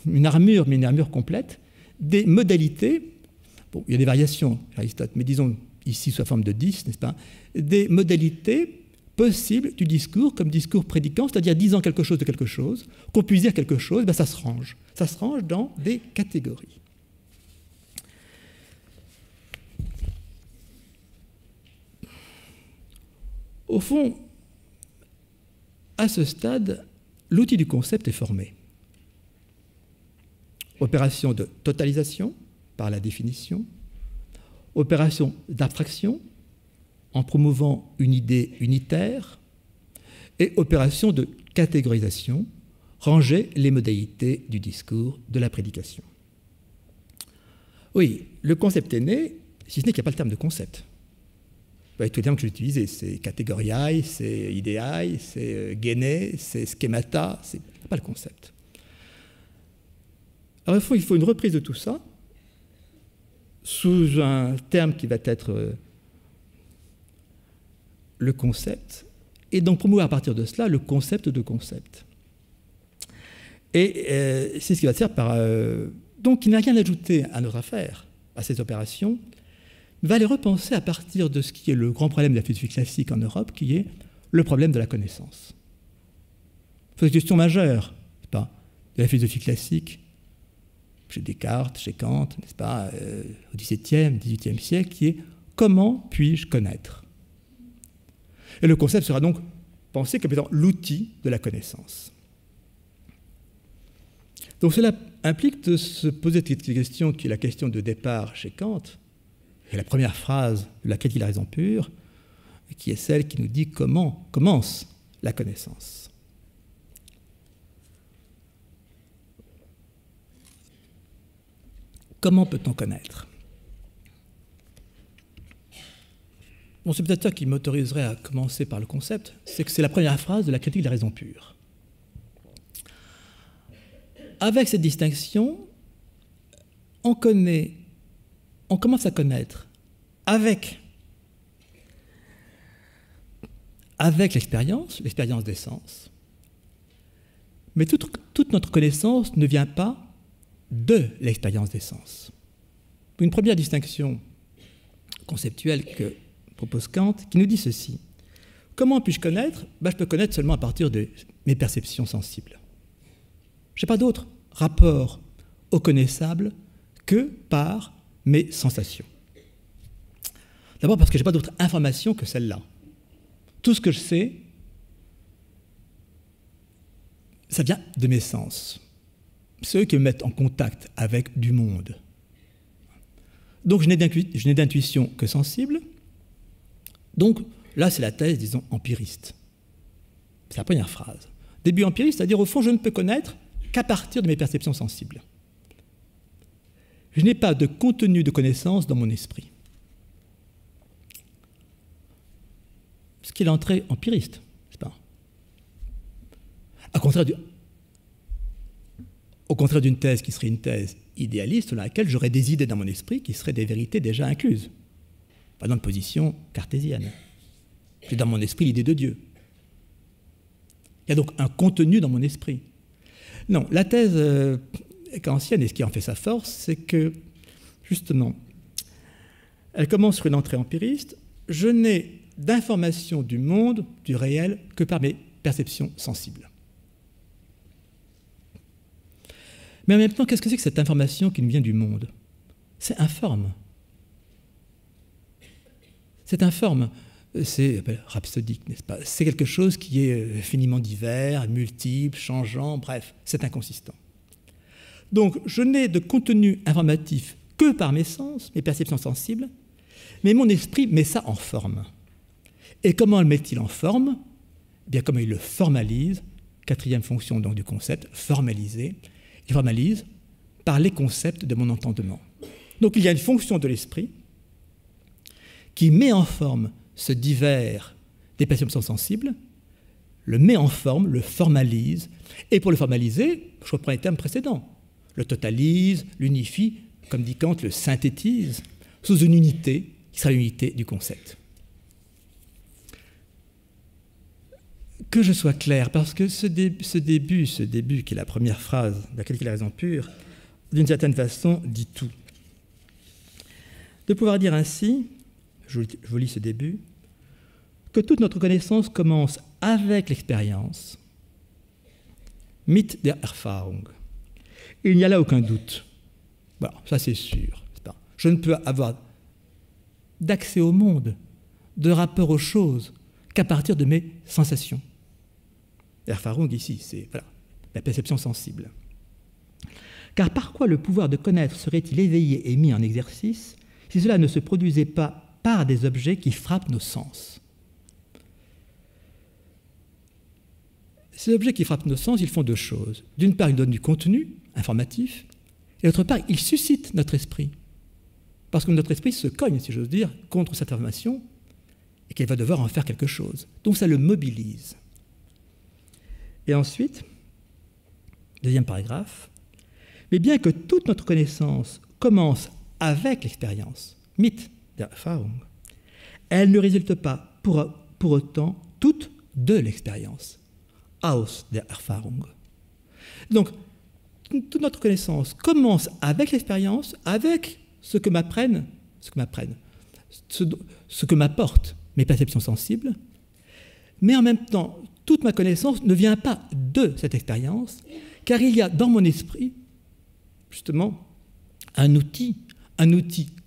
une armure, mais une armure complète, des modalités, bon, il y a des variations, Aristote, mais disons ici sous la forme de 10, n'est-ce pas, des modalités possibles du discours comme discours prédicant, c'est-à-dire disant quelque chose de quelque chose, qu'on puisse dire quelque chose, ben ça se range dans des catégories. Au fond, à ce stade, l'outil du concept est formé. Opération de totalisation, par la définition, opération d'abstraction, en promouvant une idée unitaire, et opération de catégorisation, ranger les modalités du discours, de la prédication. Oui, le concept est né, si ce n'est qu'il n'y a pas le terme de concept. Tous les termes que j'ai utilisés, c'est catégoriae, c'est idéae, c'est géné, c'est schémata, c'est pas le concept. Alors il faut une reprise de tout ça sous un terme qui va être le concept, et donc promouvoir à partir de cela le concept de concept. Et c'est ce qui va se faire par... donc il n'a rien ajouté à notre affaire, à ces opérations, va les repenser à partir de ce qui est le grand problème de la philosophie classique en Europe, qui est le problème de la connaissance. C'est une question majeure, n'est-ce pas, de la philosophie classique, chez Descartes, chez Kant, n'est-ce pas, au XVIIe, XVIIIe siècle, qui est comment puis-je connaître? Et le concept sera donc pensé comme étant l'outil de la connaissance. Donc cela implique de se poser cette question qui est la question de départ chez Kant, et la première phrase de la critique de la raison pure, qui est celle qui nous dit comment commence la connaissance. Comment peut-on connaître? Bon, c'est peut-être ça qui m'autoriserait à commencer par le concept, c'est que c'est la première phrase de la critique de la raison pure. Avec cette distinction, on commence à connaître avec l'expérience des sens, mais toute notre connaissance ne vient pas de l'expérience des sens. Une première distinction conceptuelle que propose Kant, qui nous dit ceci. Comment puis-je connaître? Je peux connaître seulement à partir de mes perceptions sensibles. Je n'ai pas d'autre rapport au connaissable que par mes sensations. D'abord parce que je n'ai pas d'autre information que celle-là. Tout ce que je sais, ça vient de mes sens. Ceux qui me mettent en contact avec du monde. Donc je n'ai d'intuition que sensible. Donc là, c'est la thèse, disons, empiriste. C'est la première phrase. Début empiriste, c'est-à-dire au fond, je ne peux connaître qu'à partir de mes perceptions sensibles. Je n'ai pas de contenu de connaissance dans mon esprit. Ce qui est l'entrée empiriste, n'est-ce pas? Au contraire d'une thèse qui serait une thèse idéaliste, dans laquelle j'aurais des idées dans mon esprit qui seraient des vérités déjà incluses. Pas dans une position cartésienne. J'ai dans mon esprit l'idée de Dieu. Il y a donc un contenu dans mon esprit. Non, la thèse kantienne, et ce qui en fait sa force, c'est que, justement, elle commence sur une entrée empiriste. Je n'ai d'information du monde, du réel, que par mes perceptions sensibles. Mais en même temps, qu'est-ce que c'est que cette information qui nous vient du monde? C'est informe. C'est informe. C'est rhapsodique, n'est-ce pas? C'est quelque chose qui est infiniment divers, multiple, changeant, bref, c'est inconsistant. Donc, je n'ai de contenu informatif que par mes sens, mes perceptions sensibles, Mais mon esprit met ça en forme. Et comment le met-il en forme? Eh bien, comment il le formalise, quatrième fonction donc, du concept, formaliser. Il formalise par les concepts de mon entendement. Donc il y a une fonction de l'esprit qui met en forme ce divers des perceptions sensibles, le met en forme, le formalise, et pour le formaliser, je reprends les termes précédents, le totalise, l'unifie, comme dit Kant, le synthétise, sous une unité qui sera l'unité du concept. Que je sois clair, parce que ce début qui est la première phrase, laquelle il a raison pure, d'une certaine façon, dit tout. De pouvoir dire ainsi, je vous lis ce début, que toute notre connaissance commence avec l'expérience, mit der Erfahrung. Il n'y a là aucun doute. Voilà, ça c'est sûr. Je ne peux avoir d'accès au monde, de rapport aux choses, qu'à partir de mes sensations. Erfahrung ici, c'est voilà, la perception sensible. Car par quoi le pouvoir de connaître serait-il éveillé et mis en exercice si cela ne se produisait pas par des objets qui frappent nos sens? Ces objets qui frappent nos sens, ils font deux choses. D'une part, ils donnent du contenu informatif, et d'autre part, ils suscitent notre esprit. Parce que notre esprit se cogne, si j'ose dire, contre cette information, et qu'elle va devoir en faire quelque chose. Donc ça le mobilise. Et ensuite, deuxième paragraphe, mais bien que toute notre connaissance commence avec l'expérience, mit der Erfahrung, elle ne résulte pas pour autant toute de l'expérience, aus der Erfahrung. Donc, toute notre connaissance commence avec l'expérience, avec ce que m'apportent mes perceptions sensibles, mais en même temps, toute ma connaissance ne vient pas de cette expérience, car il y a dans mon esprit, justement, un outil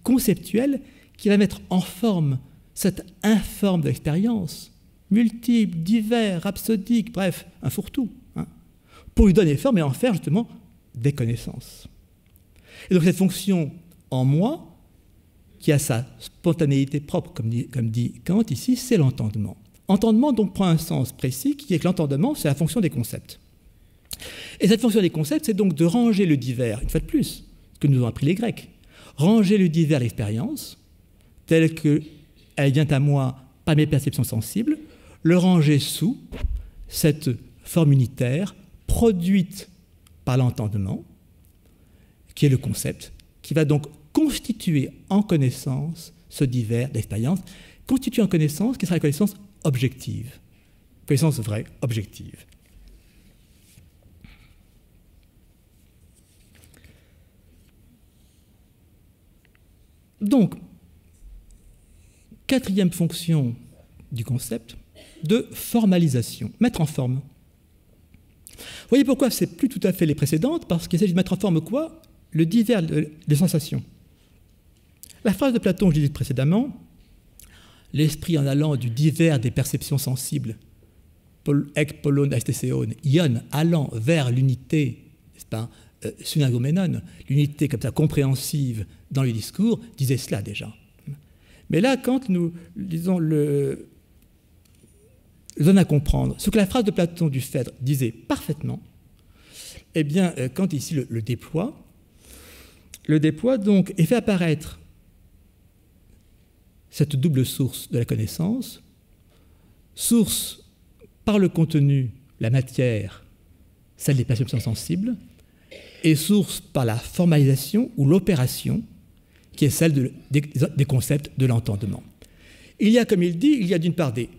conceptuel qui va mettre en forme cette informe de l'expérience, multiple, divers, rhapsodique, bref, un fourre-tout, pour lui donner forme et en faire justement des connaissances. Et donc cette fonction en moi, qui a sa spontanéité propre, comme dit Kant ici, c'est l'entendement. Entendement donc prend un sens précis, qui est que l'entendement, c'est la fonction des concepts. Et cette fonction des concepts, c'est donc de ranger le divers, une fois de plus, ce que nous ont appris les Grecs, ranger le divers à l'expérience, telle qu'elle vient à moi par mes perceptions sensibles, le ranger sous cette forme unitaire produite par l'entendement, qui est le concept, qui va donc constituer en connaissance ce divers d'expérience, constituer en connaissance qui sera la connaissance objective, connaissance vraie, objective. Donc, quatrième fonction du concept, de formalisation, mettre en forme. Vous voyez pourquoi ce n'est plus tout à fait les précédentes, parce qu'il s'agit de mettre en forme quoi? Le divers des sensations. La phrase de Platon, je l'ai dit précédemment, l'esprit en allant du divers des perceptions sensibles, ek polon aestheseon, ion, allant vers l'unité, n'est-ce pas, synagomenon, l'unité comme ça compréhensive dans le discours, disait cela déjà. Mais là, quand nous lisons le donne à comprendre ce que la phrase de Platon du Phèdre disait parfaitement, eh bien, quand ici le déploie donc et fait apparaître cette double source de la connaissance, source par le contenu, la matière, celle des perceptions sensibles, et source par la formalisation ou l'opération, qui est celle des concepts de l'entendement. Il y a, comme il dit, il y a d'une part des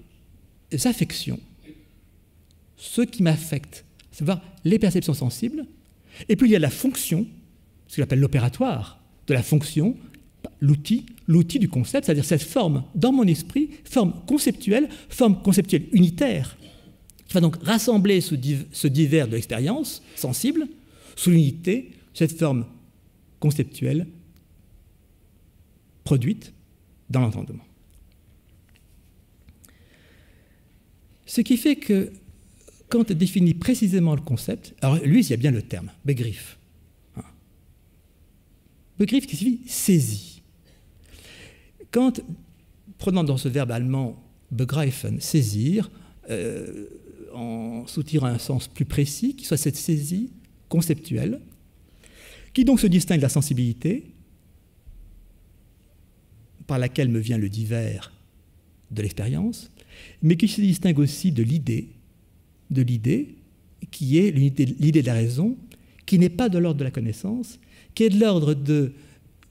affections, ce qui m'affecte, c'est-à-dire les perceptions sensibles, et puis il y a la fonction, ce qu'on appelle l'opératoire de la fonction, l'outil du concept, c'est-à-dire cette forme dans mon esprit, forme conceptuelle unitaire, qui va donc rassembler ce divers de l'expérience sensible sous l'unité, cette forme conceptuelle produite dans l'entendement. Ce qui fait que, quand on définit précisément le concept, alors lui, il y a bien le terme, Begriff. Begriff qui signifie saisi. Kant, prenant dans ce verbe allemand begreifen, saisir, en soutirant un sens plus précis, qui soit cette saisie conceptuelle, qui donc se distingue de la sensibilité, par laquelle me vient le divers de l'expérience, mais qui se distingue aussi de l'idée, qui est l'idée de la raison, qui n'est pas de l'ordre de la connaissance, qui est de l'ordre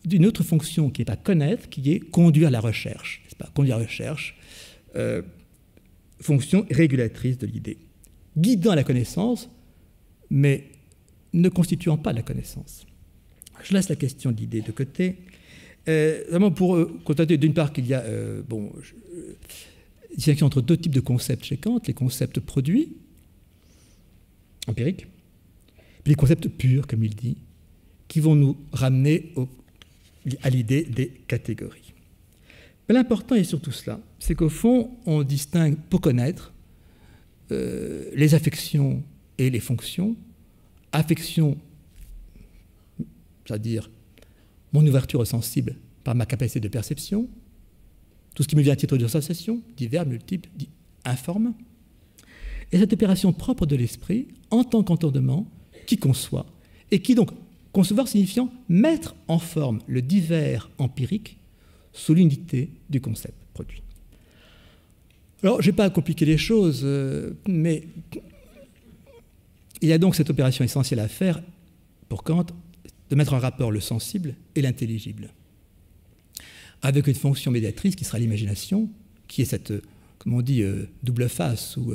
d'une autre fonction qui n'est pas connaître, qui est conduire la recherche, n'est-ce pas ? Conduire la recherche, fonction régulatrice de l'idée, guidant la connaissance, mais ne constituant pas la connaissance. Je laisse la question de l'idée de côté. Vraiment pour constater d'une part qu'il y a distinction entre deux types de concepts chez Kant, les concepts produits, empiriques, puis les concepts purs, comme il dit, qui vont nous ramener à l'idée des catégories. Mais l'important est surtout cela, c'est qu'au fond, on distingue, pour connaître, les affections et les fonctions. Affections, c'est-à-dire mon ouverture sensible par ma capacité de perception, tout ce qui me vient à titre de sensation, divers, multiples, informes, et cette opération propre de l'esprit en tant qu'entendement qui conçoit, et qui donc, concevoir signifiant mettre en forme le divers empirique sous l'unité du concept produit. Alors, je ne vais pas compliquer les choses, mais il y a donc cette opération essentielle à faire pour Kant, de mettre en rapport le sensible et l'intelligible, avec une fonction médiatrice qui sera l'imagination, qui est cette, comme on dit, double face, ou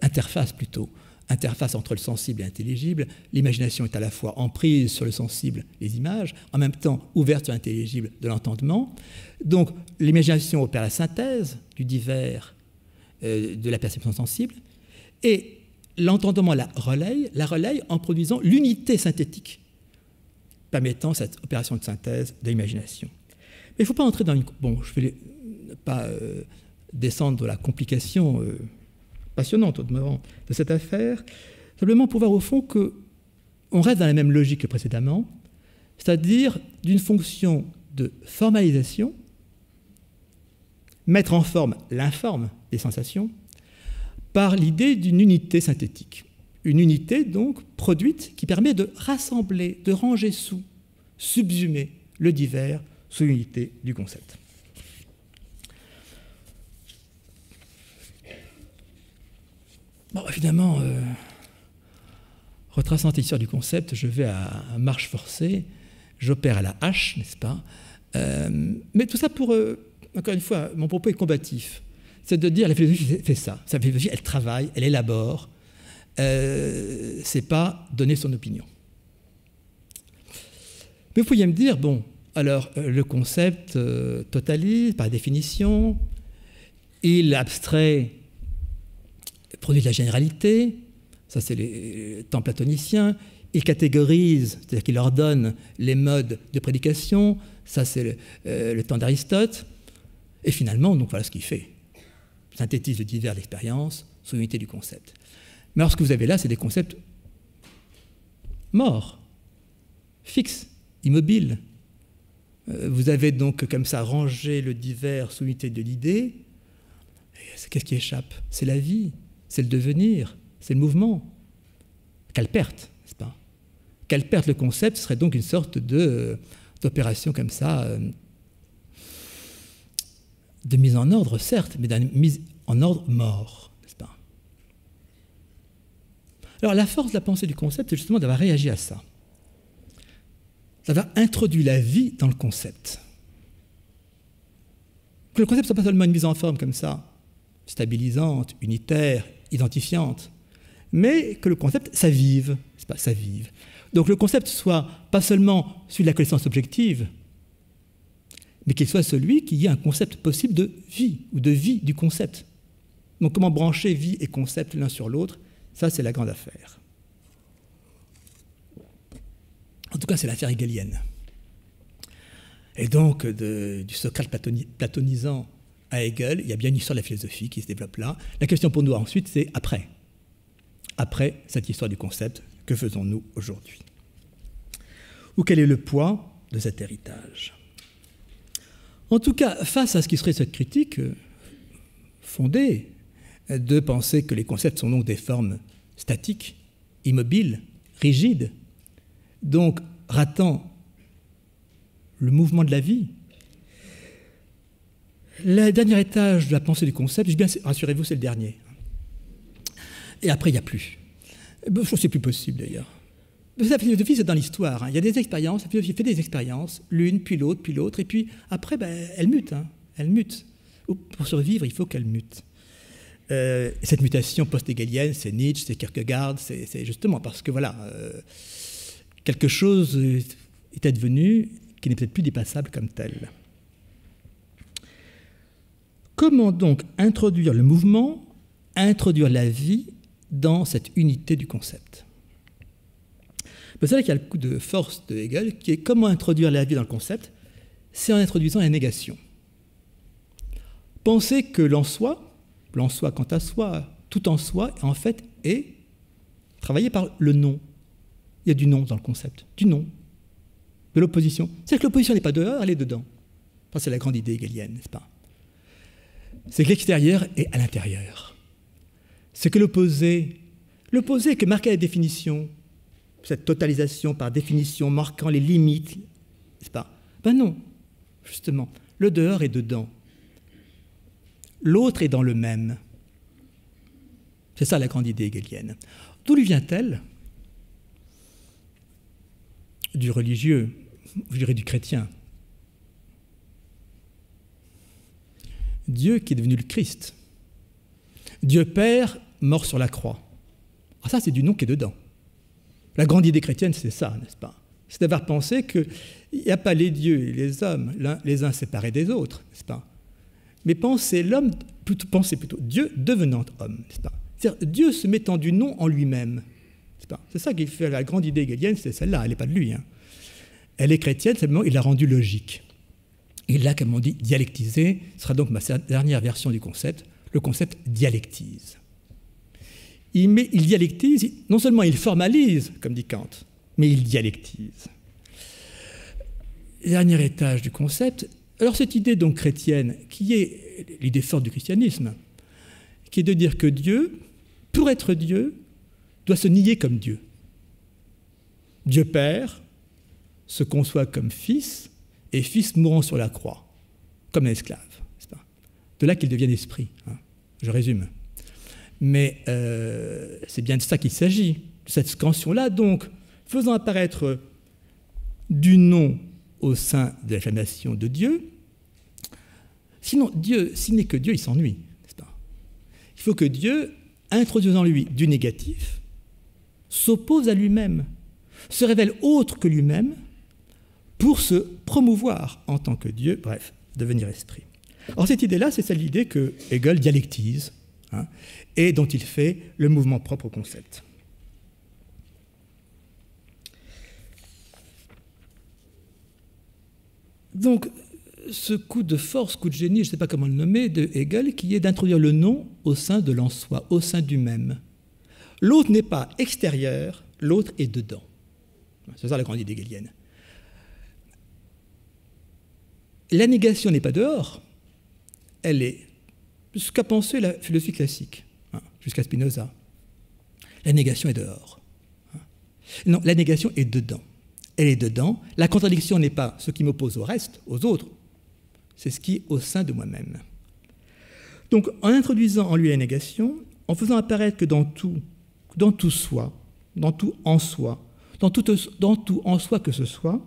interface plutôt, interface entre le sensible et l'intelligible. L'imagination est à la fois emprise sur le sensible, les images, en même temps ouverte sur l'intelligible de l'entendement. Donc l'imagination opère la synthèse du divers de la perception sensible, et l'entendement la relaye en produisant l'unité synthétique permettant cette opération de synthèse de l'imagination. Mais il ne faut pas entrer dans une... Bon, je ne vais pas descendre de la complication passionnante au demeurant de cette affaire, simplement pour voir au fond qu'on reste dans la même logique que précédemment, c'est-à-dire d'une fonction de formalisation, mettre en forme l'informe des sensations, par l'idée d'une unité synthétique. Une unité, donc, produite, qui permet de rassembler, de ranger sous, subsumer le divers sous l'unité du concept. Bon, évidemment, retraçant l'histoire du concept, je vais à marche forcée, j'opère à la hache, n'est-ce pas ? Mais tout ça pour, encore une fois, mon propos est combatif. C'est de dire la philosophie fait ça. Sa philosophie, elle travaille, elle élabore. C'est pas donner son opinion. Mais vous pourriez me dire, bon, alors le concept totalise, par définition, il abstrait, produit de la généralité, ça c'est les temps platoniciens, il catégorise, c'est-à-dire qu'il ordonne les modes de prédication, ça c'est le temps d'Aristote, et finalement, donc voilà ce qu'il fait. Synthétise le divers de l'expérience sous l'unité du concept. Mais alors ce que vous avez là, c'est des concepts morts, fixes, immobiles. Vous avez donc comme ça rangé le divers sous l'unité de l'idée. Qu'est-ce qui échappe? C'est la vie, c'est le devenir, c'est le mouvement. Quelle perte, n'est-ce pas? Quelle perte le concept serait donc une sorte d'opération comme ça, de mise en ordre, certes, mais d'une mise en ordre mort, n'est-ce pas? Alors la force de la pensée du concept, c'est justement d'avoir réagi à ça. D'avoir introduit la vie dans le concept. Que le concept ne soit pas seulement une mise en forme comme ça, stabilisante, unitaire, identifiante, mais que le concept s'avive, c'est pas s'avive. Donc le concept soit pas seulement celui de la connaissance objective, mais qu'il soit celui qui y ait un concept possible de vie, ou de vie du concept. Donc comment brancher vie et concept l'un sur l'autre, ça c'est la grande affaire. En tout cas, c'est l'affaire hegelienne. Et donc, du Socrate platonisant à Hegel, il y a bien une histoire de la philosophie qui se développe là. La question pour nous ensuite, c'est après. Après cette histoire du concept, que faisons-nous aujourd'hui? Ou quel est le poids de cet héritage? En tout cas, face à ce qui serait cette critique fondée de penser que les concepts sont donc des formes statiques, immobiles, rigides, donc ratant le mouvement de la vie, le dernier étage de la pensée du concept, rassurez-vous, c'est le dernier. Et après, il n'y a plus. Je pense que c'est plus possible d'ailleurs. La philosophie, c'est dans l'histoire. Il y a des expériences, la philosophie fait des expériences, l'une, puis l'autre, et puis après, elle mute. Elle mute. Pour survivre, il faut qu'elle mute. Cette mutation post-hégélienne, c'est Nietzsche, c'est Kierkegaard, c'est justement parce que voilà, quelque chose est advenu qui n'est peut-être plus dépassable comme tel. Comment donc introduire le mouvement, introduire la vie dans cette unité du concept? C'est là qu'il y a le coup de force de Hegel, qui est comment introduire la vie dans le concept, c'est en introduisant la négation. Pensez que l'en-soi quant à soi, tout en soi, en fait, est travaillé par le non. Il y a du non dans le concept, du non, de l'opposition. C'est-à-dire que l'opposition n'est pas dehors, elle est dedans. Enfin, c'est la grande idée hegelienne, n'est-ce pas? C'est que l'extérieur est à l'intérieur. C'est que l'opposé que marquait la définition, cette totalisation par définition, marquant les limites, n'est-ce pas? Ben non, justement, le dehors est dedans. L'autre est dans le même. C'est ça la grande idée hegelienne. D'où lui vient-elle? Du religieux, je dirais du chrétien. Dieu qui est devenu le Christ. Dieu Père mort sur la croix. Ah, ça, c'est du nom qui est dedans. La grande idée chrétienne, c'est ça, n'est-ce pas? C'est d'avoir pensé qu'il n'y a pas les dieux et les hommes, les uns séparés des autres, n'est-ce pas? Mais pensez plutôt Dieu devenant homme, n'est-ce pas? C'est-à-dire Dieu se mettant du nom en lui-même, n'est-ce pas? C'est ça qui fait la grande idée hegelienne, c'est celle-là, elle n'est pas de lui. Elle est chrétienne, simplement il l'a rendue logique. Il l'a, comme on dit, dialectisé, ce sera donc ma dernière version du concept, le concept dialectise. Il dialectise, non seulement il formalise, comme dit Kant, mais il dialectise. Dernier étage du concept. Alors cette idée donc chrétienne, qui est l'idée forte du christianisme, qui est de dire que Dieu, pour être Dieu, doit se nier comme Dieu. Dieu Père se conçoit comme Fils, et Fils mourant sur la croix, comme un esclave. C'est pas de là qu'il devienne esprit. Je résume. Mais c'est bien de ça qu'il s'agit, de cette scansion-là, donc, faisant apparaître du non au sein de l'affirmation de Dieu. Sinon, Dieu, s'il n'est que Dieu, il s'ennuie, n'est-ce pas? Il faut que Dieu, introduisant en lui du négatif, s'oppose à lui-même, se révèle autre que lui-même pour se promouvoir en tant que Dieu, bref, devenir esprit. Alors cette idée-là, c'est celle l'idée que Hegel dialectise, et dont il fait le mouvement propre au concept. Donc, ce coup de force, coup de génie, je ne sais pas comment le nommer, de Hegel, qui est d'introduire le non au sein de l'en-soi, au sein du même. L'autre n'est pas extérieur, l'autre est dedans. C'est ça la grande idée hegelienne. La négation n'est pas dehors, elle est ce qu'a pensé la philosophie classique, jusqu'à Spinoza. La négation est dehors. Non, la négation est dedans. Elle est dedans. La contradiction n'est pas ce qui m'oppose au reste, aux autres, c'est ce qui est au sein de moi-même. Donc, en introduisant en lui la négation, en faisant apparaître que dans tout soi, dans tout en soi, dans tout en soi que ce soit,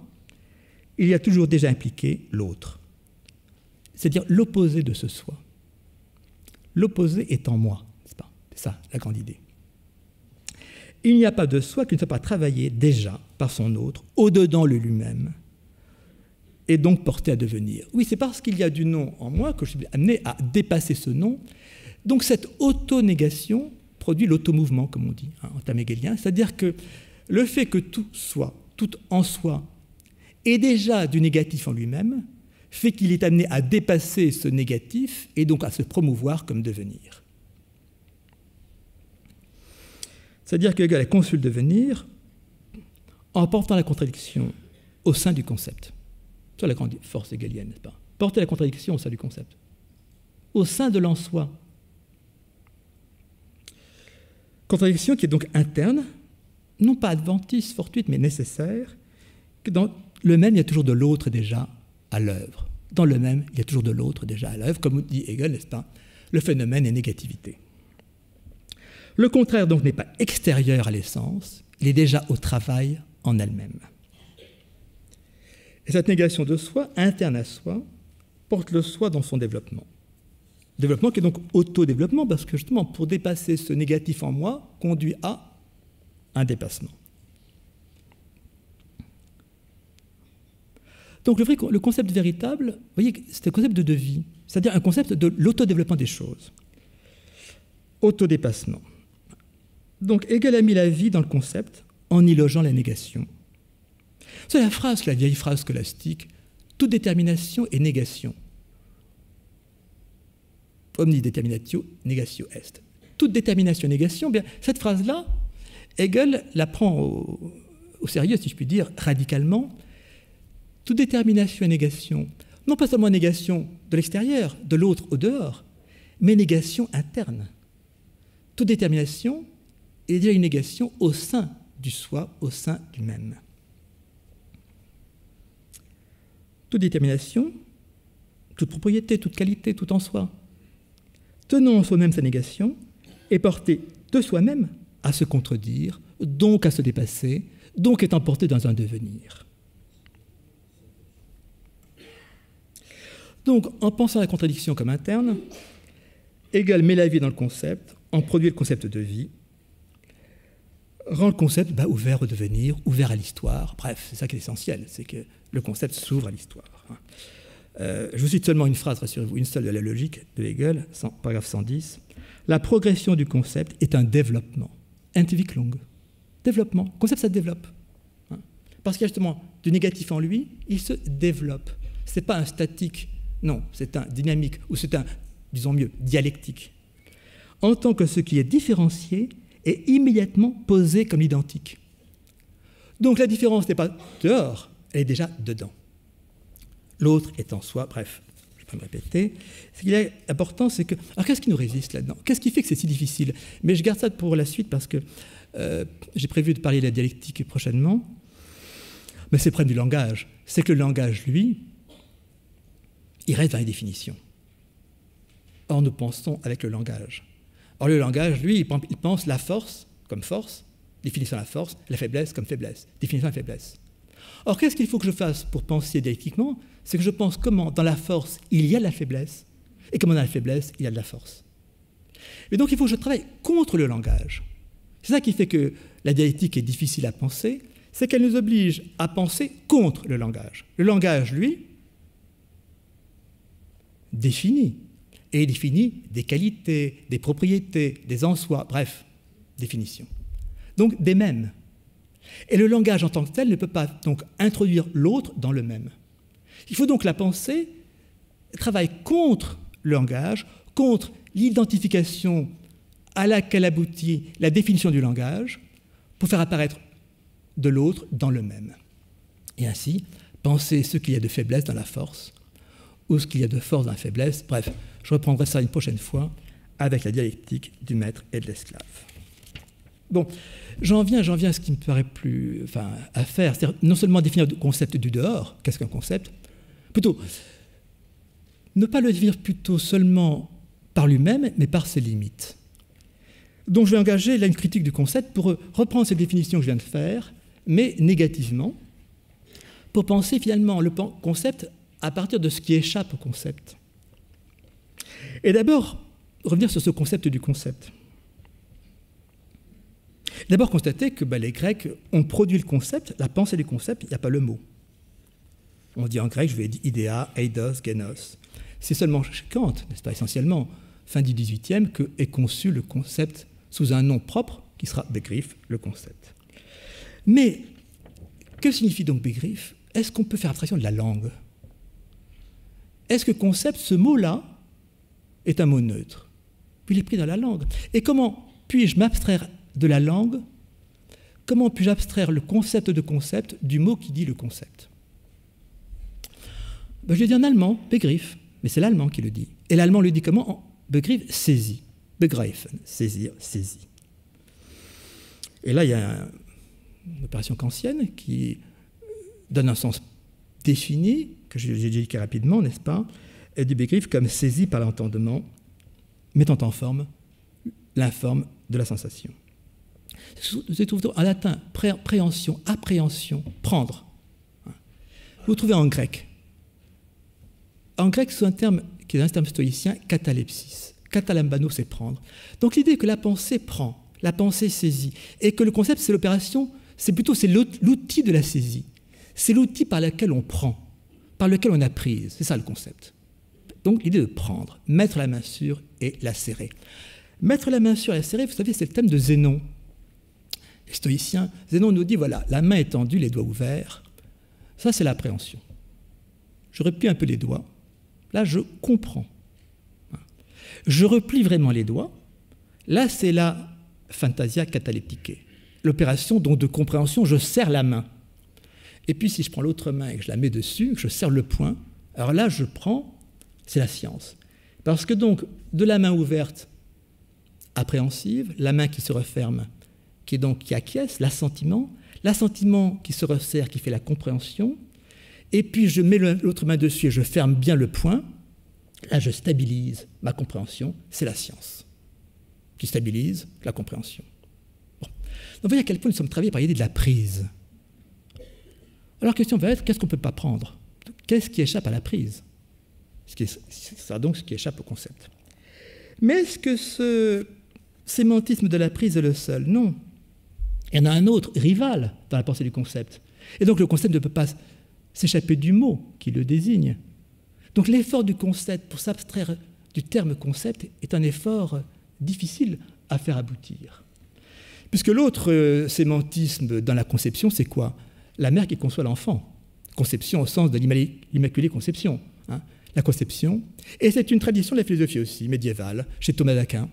il y a toujours déjà impliqué l'autre, c'est-à-dire l'opposé de ce soi. L'opposé est en moi, n'est-ce pas? C'est ça, la grande idée. Il n'y a pas de soi qui ne soit pas travaillé déjà par son autre, au-dedans le lui-même, et donc porté à devenir. Oui, c'est parce qu'il y a du non en moi que je suis amené à dépasser ce non. Donc cette auto-négation produit l'automouvement, comme on dit en termes hegeliens, c'est-à-dire que le fait que tout soit, tout en soi, est déjà du négatif en lui-même, fait qu'il est amené à dépasser ce négatif et donc à se promouvoir comme devenir. C'est-à-dire que Hegel a conçu le devenir en portant la contradiction au sein du concept. C'est la grande force hegelienne, n'est-ce pas? porter la contradiction au sein du concept, au sein de l'en-soi. Contradiction qui est donc interne, non pas adventice, fortuite, mais nécessaire, que dans le même, il y a toujours de l'autre déjà à l'œuvre. Dans le même, il y a toujours de l'autre déjà à l'œuvre, comme dit Hegel, n'est-ce pas? Le phénomène est négativité. Le contraire, donc, n'est pas extérieur à l'essence, il est déjà au travail en elle-même. Et cette négation de soi, interne à soi, porte le soi dans son développement. Développement qui est donc autodéveloppement, parce que justement, pour dépasser ce négatif en moi, conduit à un dépassement. Donc le concept véritable, vous voyez, c'est un concept de vie, c'est-à-dire un concept de l'autodéveloppement des choses. Autodépassement. Donc Hegel a mis la vie dans le concept en y logeant la négation. C'est la vieille phrase scolastique, toute détermination est négation. Omni determinatio negatio est. Toute détermination est négation, bien, cette phrase-là, Hegel la prend au sérieux, si je puis dire, radicalement. Toute détermination est négation, non pas seulement négation de l'extérieur, de l'autre au dehors, mais négation interne. Toute détermination est déjà une négation au sein du soi, au sein du même. Toute détermination, toute propriété, toute qualité, tout en soi, tenant en soi-même sa négation, est portée de soi-même à se contredire, donc à se dépasser, donc est emportée dans un devenir. Donc, en pensant à la contradiction comme interne, Hegel met la vie dans le concept, en produit le concept de vie, rend le concept ouvert au devenir, ouvert à l'histoire. Bref, c'est ça qui est essentiel, c'est que le concept s'ouvre à l'histoire. Je vous cite seulement une phrase, rassurez-vous, une seule de la logique de Hegel, paragraphe 110. La progression du concept est un développement. Entwicklung. Développement. Le concept, ça se développe. Parce qu'il y a justement du négatif en lui, il se développe. Ce n'est pas un statique, non, c'est un dynamique, ou c'est un, disons mieux, dialectique. En tant que ce qui est différencié est immédiatement posé comme identique. Donc la différence n'est pas dehors, elle est déjà dedans. L'autre est en soi, bref, je ne vais pas me répéter. Ce qui est important, c'est que... Alors qu'est-ce qui nous résiste là-dedans? Qu'est-ce qui fait que c'est si difficile? Mais je garde ça pour la suite parce que j'ai prévu de parler de la dialectique prochainement. Mais c'est le problème du langage. C'est que le langage, lui, il reste dans les définitions. Or, nous pensons avec le langage. Or, le langage, lui, il pense la force comme force, définissant la force, la faiblesse comme faiblesse, définissant la faiblesse. Or, qu'est-ce qu'il faut que je fasse pour penser dialectiquement? C'est que je pense comment, dans la force, il y a de la faiblesse, et comment dans la faiblesse, il y a de la force. Et donc, il faut que je travaille contre le langage. C'est ça qui fait que la dialectique est difficile à penser, c'est qu'elle nous oblige à penser contre le langage. Le langage, lui, définit. Et il définit des qualités, des propriétés, des en soi, bref, définition. Donc, des mêmes. Et le langage en tant que tel ne peut pas donc introduire l'autre dans le même. Il faut donc la pensée travaille contre le langage, contre l'identification à laquelle aboutit la définition du langage, pour faire apparaître de l'autre dans le même. Et ainsi, penser ce qu'il y a de faiblesse dans la force, ou ce qu'il y a de force dans la faiblesse. Bref, je reprendrai ça une prochaine fois avec la dialectique du maître et de l'esclave. Bon, j'en viens à ce qui me paraît plus à faire, c'est-à-dire non seulement définir le concept du dehors, qu'est-ce qu'un concept, plutôt ne pas le définir plutôt seulement par lui-même, mais par ses limites. Donc je vais engager là une critique du concept pour reprendre cette définition que je viens de faire, mais négativement, pour penser finalement le concept à partir de ce qui échappe au concept. Et d'abord, revenir sur ce concept du concept. D'abord constater que les Grecs ont produit le concept, la pensée du concept, il n'y a pas le mot. On dit en grec, je vais dire idea, eidos, genos. C'est seulement chez Kant, n'est-ce pas, essentiellement, fin du XVIIIe, que est conçu le concept sous un nom propre, qui sera Begriff, le concept. Mais, que signifie donc Begriff? Est-ce qu'on peut faire abstraction de la langue? Est-ce que concept, ce mot-là, est un mot neutre? Puis il est pris dans la langue. Et comment puis-je m'abstraire de la langue? Comment puis-je abstraire le concept de concept du mot qui dit le concept? Ben, je l'ai dit en allemand, Begriff, mais c'est l'allemand qui le dit. Et l'allemand le dit comment? Begriff, saisie. Begreifen, saisir, saisie. Et là, il y a une opération kantienne qui donne un sens défini, que j'ai dit rapidement, n'est-ce pas, du Begriff comme saisie par l'entendement, mettant en forme l'informe de la sensation. Vous trouvez en latin préhension, appréhension, prendre. Vous trouvez en grec. En grec, c'est un terme qui est un terme stoïcien, catalepsis. Catalambano, c'est prendre. Donc l'idée que la pensée prend, la pensée saisit, et que le concept, c'est l'opération, c'est l'outil de la saisie. C'est l'outil par lequel on prend, par lequel on a prise. C'est ça le concept. Donc l'idée de prendre, mettre la main sur et la serrer. Mettre la main sur et la serrer, vous savez, c'est le thème de Zénon. Les stoïciens, Zénon nous dit, voilà, la main étendue, les doigts ouverts, ça c'est l'appréhension. Je replie un peu les doigts, là je comprends. Je replie vraiment les doigts, là c'est la fantasia cataleptique, l'opération donc de compréhension, je serre la main. Et puis si je prends l'autre main et que je la mets dessus, que je serre le poing, alors là je prends, c'est la science. Parce que donc, de la main ouverte, appréhensive, la main qui se referme, qui acquiesce, l'assentiment qui se resserre, qui fait la compréhension, et puis je mets l'autre main dessus et je ferme bien le poing, là je stabilise ma compréhension, c'est la science qui stabilise la compréhension. Bon. Donc vous voyez à quel point nous sommes travaillés par l'idée de la prise. Alors la question va être, qu'est-ce qu'on ne peut pas prendre? Qu'est-ce qui échappe à la prise? C'est donc ce qui échappe au concept. Mais est-ce que ce sémantisme de la prise est le seul? Non. Il y en a un autre, rival, dans la pensée du concept. Et donc le concept ne peut pas s'échapper du mot qui le désigne. Donc l'effort du concept pour s'abstraire du terme concept est un effort difficile à faire aboutir. Puisque l'autre sémantisme dans la conception, c'est quoi? La mère qui conçoit l'enfant. Conception au sens de l'immaculée conception. Hein, la conception. Et c'est une tradition de la philosophie aussi, médiévale, chez Thomas d'Aquin.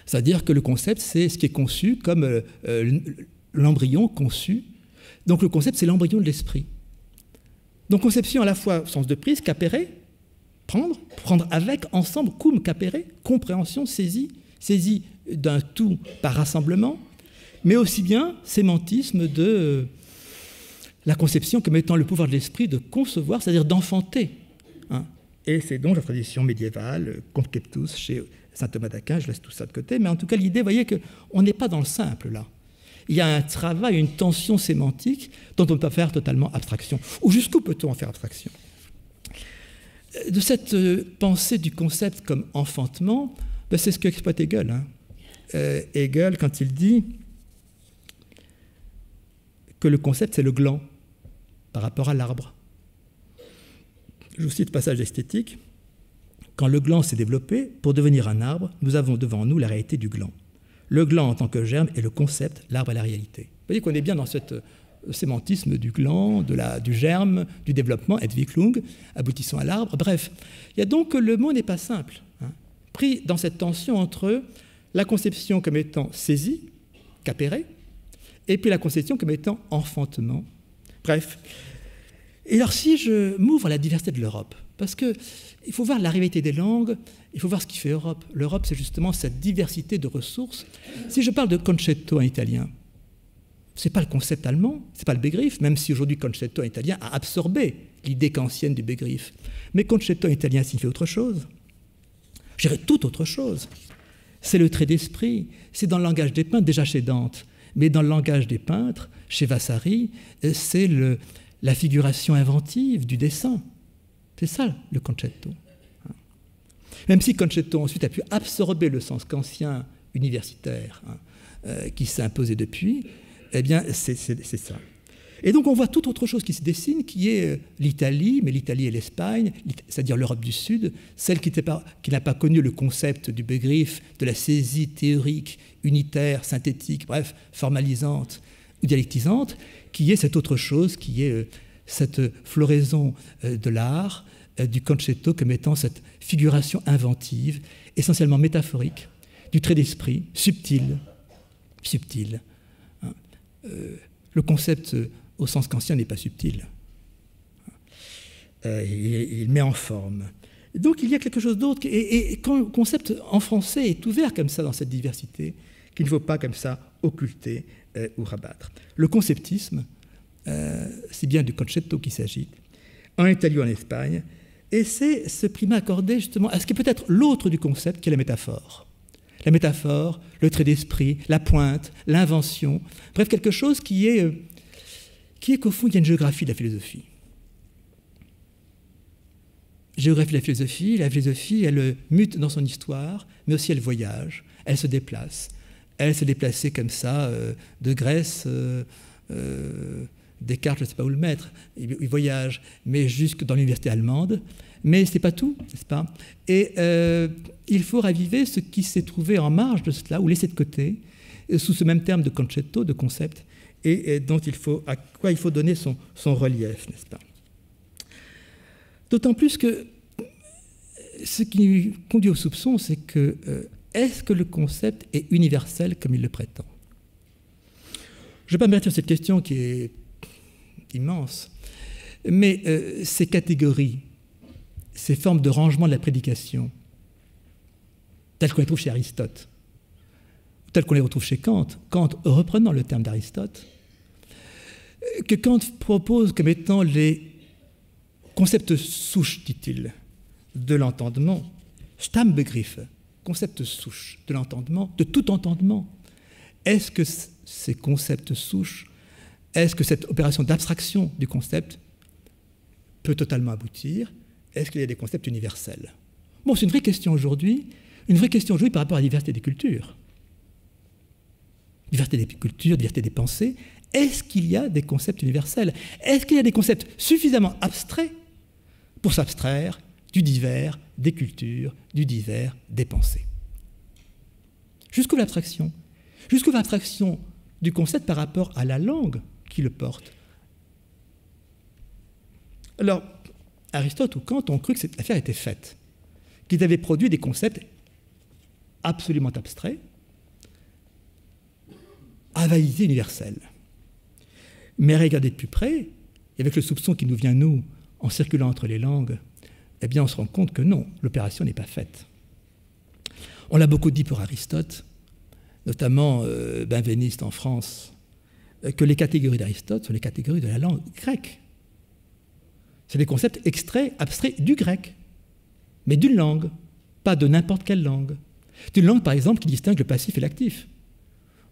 C'est-à-dire que le concept, c'est ce qui est conçu comme l'embryon conçu. Donc le concept, c'est l'embryon de l'esprit. Donc conception à la fois au sens de prise, capere, prendre avec, ensemble, cum capere, compréhension, saisie d'un tout par rassemblement, mais aussi bien sémantisme de la conception comme étant le pouvoir de l'esprit de concevoir, c'est-à-dire d'enfanter. Hein. Et c'est donc la tradition médiévale, conceptus, chez saint Thomas d'Aquin, je laisse tout ça de côté, mais en tout cas l'idée, vous voyez qu'on n'est pas dans le simple là. Il y a un travail, une tension sémantique dont on ne peut pas faire totalement abstraction. Ou jusqu'où peut-on en faire abstraction? De cette pensée du concept comme enfantement, ben c'est ce qu'exploite Hegel. Hein. Hegel, quand il dit que le concept, c'est le gland par rapport à l'arbre. Je vous cite le passage esthétique. Quand le gland s'est développé, pour devenir un arbre, nous avons devant nous la réalité du gland. Le gland en tant que germe est le concept, l'arbre est la réalité. Vous voyez qu'on est bien dans ce sémantisme du gland, du germe, du développement, Entwicklung, aboutissant à l'arbre. Bref, il y a donc que le mot n'est pas simple, hein, pris dans cette tension entre la conception comme étant saisie, capere, et puis la conception comme étant enfantement. Bref. Et alors si je m'ouvre à la diversité de l'Europe, parce qu'il faut voir la rivalité des langues, il faut voir ce qui fait Europe. L'Europe, c'est justement cette diversité de ressources. Si je parle de concetto en italien, ce n'est pas le concept allemand, ce n'est pas le Begriff, même si aujourd'hui concetto en italien a absorbé l'idée kantienne du Begriff. Mais concetto en italien signifie autre chose. Je dirais tout autre chose. C'est le trait d'esprit, c'est dans le langage des peintres, déjà chez Dante, mais dans le langage des peintres, chez Vasari, c'est la figuration inventive du dessin. C'est ça le concetto. Même si concetto ensuite a pu absorber le sens kantien universitaire qui s'est imposé depuis, eh bien c'est ça. Et donc on voit toute autre chose qui se dessine, qui est l'Italie, mais l'Italie et l'Espagne, c'est-à-dire l'Europe du Sud, celle qui n'a pas connu le concept du Begriff, de la saisie théorique, unitaire, synthétique, bref, formalisante ou dialectisante, qui est cette autre chose, qui est cette floraison de l'art, du concetto comme étant cette figuration inventive, essentiellement métaphorique, du trait d'esprit, subtil. Hein. Le concept au sens kantien n'est pas subtil. il met en forme. Donc il y a quelque chose d'autre, et quand le concept en français est ouvert comme ça dans cette diversité, qu'il ne faut pas comme ça occulter ou rabattre. Le conceptisme, c'est bien du concetto qu'il s'agit, en Italie ou en Espagne, et c'est ce primat accordé justement à ce qui est peut-être l'autre du concept, qui est la métaphore. La métaphore, le trait d'esprit, la pointe, l'invention, bref, quelque chose qui est qu'au fond, il y a une géographie de la philosophie. Géographie de la philosophie, elle mute dans son histoire, mais aussi elle voyage, elle se déplace. Elle s'est déplacée comme ça, de Grèce, Descartes, je ne sais pas où le mettre, il voyage, mais jusque dans l'université allemande. Mais ce n'est pas tout, n'est-ce pas? Et il faut raviver ce qui s'est trouvé en marge de cela, ou laisser de côté, sous ce même terme de concetto, de concept, et dont à quoi il faut donner son relief, n'est-ce pas? D'autant plus que ce qui conduit au soupçon, c'est que est-ce que le concept est universel comme il le prétend? Je ne vais pas me mettre sur cette question qui est immense, mais ces catégories, ces formes de rangement de la prédication, telles qu'on les trouve chez Aristote, telles qu'on les retrouve chez Kant, reprenant le terme d'Aristote, que Kant propose comme étant les concepts souches, dit-il, de l'entendement, Stammbegriffe, concept souche de l'entendement, de tout entendement. Est-ce que ces concepts souches, est-ce que cette opération d'abstraction du concept peut totalement aboutir? Est-ce qu'il y a des concepts universels? Bon, c'est une vraie question aujourd'hui par rapport à la diversité des cultures. Diversité des cultures, diversité des pensées. Est-ce qu'il y a des concepts universels? Est-ce qu'il y a des concepts suffisamment abstraits pour s'abstraire du divers, des cultures, du divers, des pensées? Jusqu'où l'abstraction? Jusqu'où l'abstraction du concept par rapport à la langue qui le porte? Alors, Aristote ou Kant ont cru que cette affaire était faite, qu'ils avaient produit des concepts absolument abstraits, avalisés, universels. Mais à regarder de plus près, et avec le soupçon qui nous vient, nous, en circulant entre les langues, eh bien, on se rend compte que non, l'opération n'est pas faite. On l'a beaucoup dit pour Aristote, notamment Benveniste en France, que les catégories d'Aristote sont les catégories de la langue grecque. C'est des concepts extraits, abstraits du grec, mais d'une langue, pas de n'importe quelle langue. D'une langue, par exemple, qui distingue le passif et l'actif.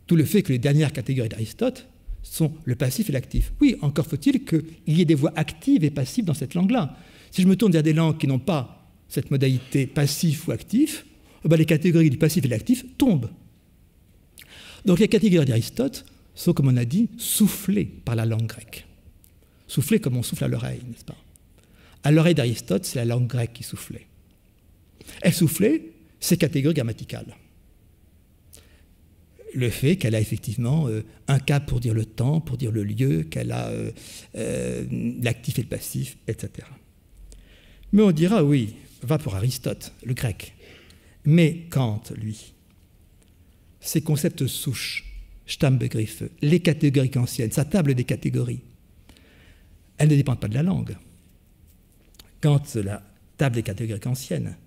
D'où le fait que les dernières catégories d'Aristote sont le passif et l'actif. Oui, encore faut-il qu'il y ait des voix actives et passives dans cette langue-là. Si je me tourne vers des langues qui n'ont pas cette modalité passif ou actif, les catégories du passif et de l'actif tombent. Donc les catégories d'Aristote sont, comme on a dit, soufflées par la langue grecque. Soufflées comme on souffle à l'oreille, n'est-ce pas? À l'oreille d'Aristote, c'est la langue grecque qui soufflait. Elle soufflait ces catégories grammaticales. Le fait qu'elle a effectivement un cas pour dire le temps, pour dire le lieu, qu'elle a l'actif et le passif, etc. Mais on dira, oui, va pour Aristote, le grec. Mais Kant, lui, ces concepts souches, Stammbegriffe, les catégories kantiennes, sa table des catégories, elles ne dépendent pas de la langue. Kant, la table des catégories kantiennes,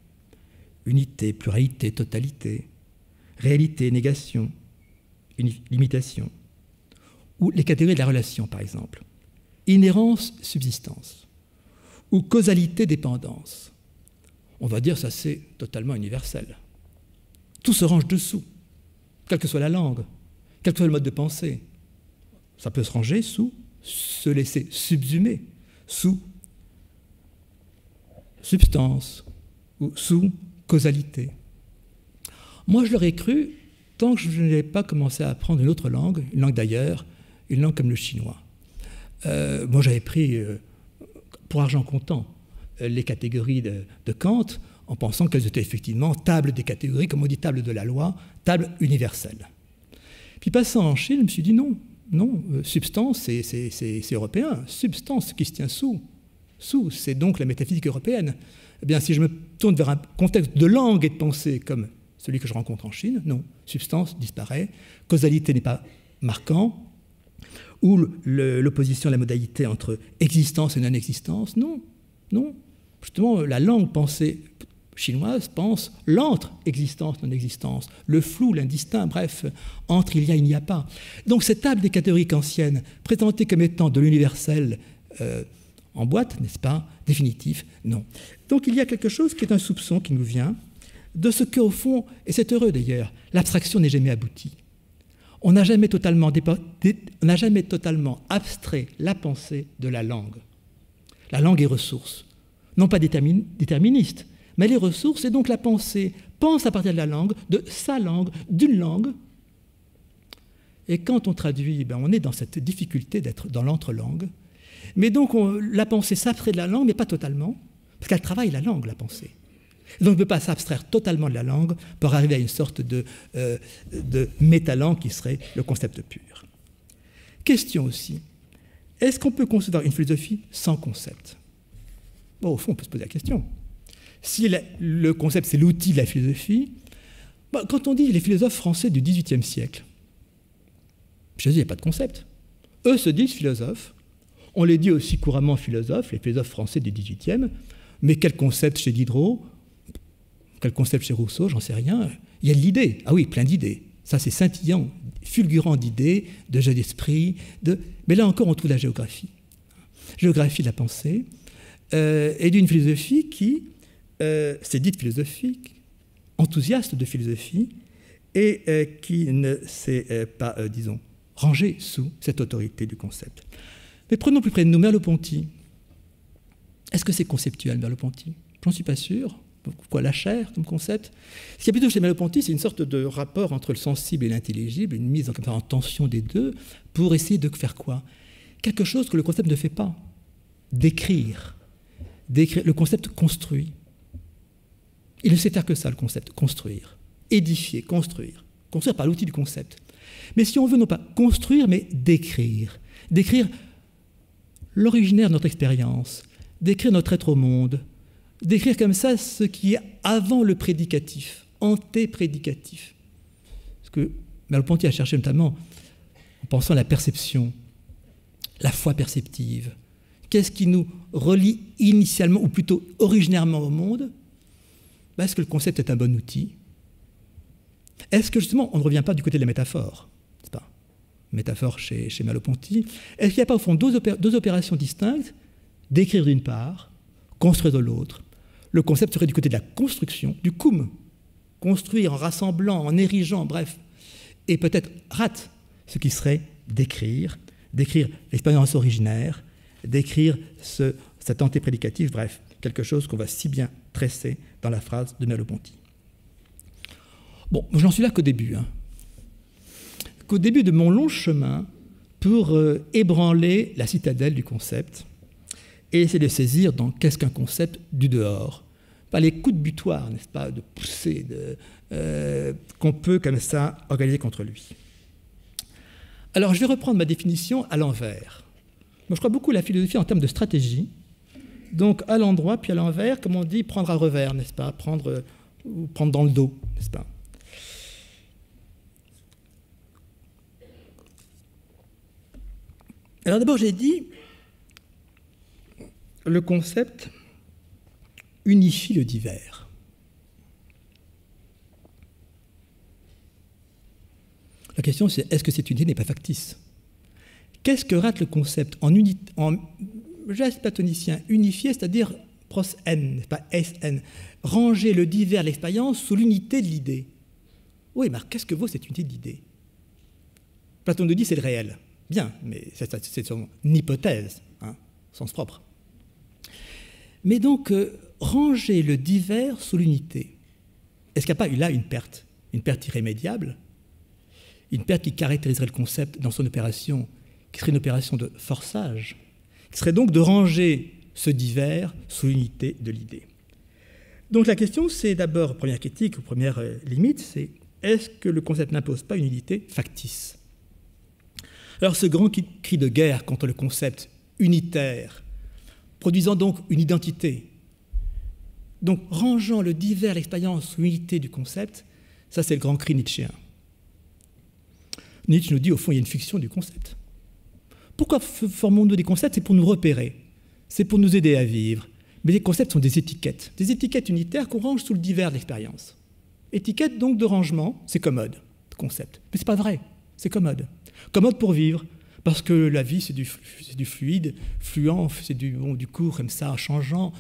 unité, pluralité, totalité, réalité, négation, limitation, ou les catégories de la relation, par exemple, inhérence, subsistance, ou causalité, dépendance. On va dire ça c'est totalement universel. Tout se range dessous, quelle que soit la langue, quel que soit le mode de pensée. Ça peut se ranger sous, se laisser subsumer, sous substance, ou sous causalité. Moi je l'aurais cru tant que je n'ai pas commencé à apprendre une autre langue, une langue d'ailleurs, une langue comme le chinois. Moi j'avais pris pour argent comptant les catégories de Kant en pensant qu'elles étaient effectivement table des catégories, comme on dit table de la loi, table universelle. Puis passant en Chine, je me suis dit non, substance c'est européen, substance qui se tient sous, c'est donc la métaphysique européenne. Eh bien si je me tourne vers un contexte de langue et de pensée comme celui que je rencontre en Chine, non, substance disparaît, causalité n'est pas marquant, ou l'opposition à la modalité entre existence et non-existence, non. Non, justement, la langue pensée chinoise pense l'entre-existence, non-existence, le flou, l'indistinct, bref, entre il n'y a pas. Donc cette table des catégories kantiennes, présentée comme étant de l'universel en boîte, n'est-ce pas, définitif, non. Donc il y a quelque chose qui est un soupçon qui nous vient de ce qu'au fond, et c'est heureux d'ailleurs, l'abstraction n'est jamais aboutie. On n'a jamais totalement abstrait la pensée de la langue. La langue est ressource, non pas déterministe, mais elle est ressource, et donc la pensée pense à partir de la langue, de sa langue, d'une langue. Et quand on traduit, on est dans cette difficulté d'être dans l'entre-langue. Mais donc la pensée s'abstrait de la langue, mais pas totalement, parce qu'elle travaille la langue, la pensée. Donc on ne peut pas s'abstraire totalement de la langue pour arriver à une sorte de métalangue qui serait le concept pur. Question aussi, est-ce qu'on peut concevoir une philosophie sans concept? Bon, au fond, on peut se poser la question. Si le concept, c'est l'outil de la philosophie, quand on dit les philosophes français du XVIIIe siècle, chez eux, il n'y a pas de concept. Eux se disent philosophes. On les dit aussi couramment philosophes, les philosophes français du XVIIIe, mais quel concept chez Diderot? Quel concept chez Rousseau? J'en sais rien. Il y a de l'idée. Ah oui, plein d'idées. Ça, c'est scintillant, fulgurant d'idées, de jeux d'esprit. Mais là encore, on trouve la géographie. Géographie de la pensée, et d'une philosophie qui s'est dite philosophique, enthousiaste de philosophie, et qui ne s'est pas, disons, rangée sous cette autorité du concept. Mais prenons plus près de nous Merleau-Ponty. Est-ce que c'est conceptuel, Merleau-Ponty? J'en suis pas sûr. Pourquoi la chair comme concept? Ce qu'il y a plutôt chez Merleau-Ponty, c'est une sorte de rapport entre le sensible et l'intelligible, une mise en tension des deux, pour essayer de faire quoi? Quelque chose que le concept ne fait pas. Décrire. Le concept construit. Il ne sait faire que ça, le concept, construire. Édifier, construire. Construire par l'outil du concept. Mais si on veut non pas construire, mais décrire. Décrire l'originaire de notre expérience, décrire notre être au monde, décrire comme ça ce qui est avant le prédicatif, antéprédicatif. Ce que Merleau-Ponty a cherché notamment en pensant à la perception, la foi perceptive. Qu'est-ce qui nous relie initialement, ou plutôt originairement au monde? Est-ce que le concept est un bon outil? Est-ce que justement on ne revient pas du côté de la métaphore? C'est pas métaphore chez Merleau-Ponty. Est-ce qu'il n'y a pas au fond deux opérations distinctes? Décrire d'une part, construire de l'autre. Le concept serait du côté de la construction, du cum. Construire en rassemblant, en érigeant, bref. Et peut-être rate ce qui serait décrire l'expérience originaire, décrire cet antéprédicatif, bref, quelque chose qu'on va si bien tresser dans la phrase de Merleau-Ponty. Bon, j'en suis là qu'au début. Qu'au début de mon long chemin pour ébranler la citadelle du concept et essayer de saisir dans qu'est-ce qu'un concept du dehors. Pas les coups de butoir, n'est-ce pas, de poussée qu'on peut comme ça organiser contre lui. Alors je vais reprendre ma définition à l'envers. Moi je crois beaucoup à la philosophie en termes de stratégie. Donc à l'endroit puis à l'envers, comme on dit, prendre à revers, n'est-ce pas, prendre dans le dos, n'est-ce pas. Alors d'abord j'ai dit, le concept unifie le divers. La question c'est, est-ce que cette unité n'est pas factice? Qu'est-ce que rate le concept en geste platonicien unifié, c'est-à-dire pros n, pas sn, ranger le divers, l'expérience sous l'unité de l'idée? Oui, mais qu'est-ce que vaut cette unité de l'idée? Platon nous dit c'est le réel. Bien, mais c'est son hypothèse, sens propre. Mais donc, ranger le divers sous l'unité, est-ce qu'il n'y a pas eu là une perte irrémédiable, une perte qui caractériserait le concept dans son opération, qui serait une opération de forçage, qui serait donc de ranger ce divers sous l'unité de l'idée. Donc la question, c'est d'abord, première critique ou première limite, c'est est-ce que le concept n'impose pas une unité factice? Alors ce grand cri de guerre contre le concept unitaire, produisant donc une identité, donc rangeant le divers, l'expérience sous l'unité du concept, ça c'est le grand cri nietzschéen. Nietzsche nous dit au fond il y a une fiction du concept. Pourquoi formons-nous des concepts? C'est pour nous repérer, c'est pour nous aider à vivre. mais les concepts sont des étiquettes unitaires qu'on range sous le divers de l'expérience. Étiquette donc de rangement, c'est commode, concept. Mais c'est pas vrai, c'est commode. Commode pour vivre, parce que la vie c'est du fluide, fluent, c'est du court comme ça, changeant.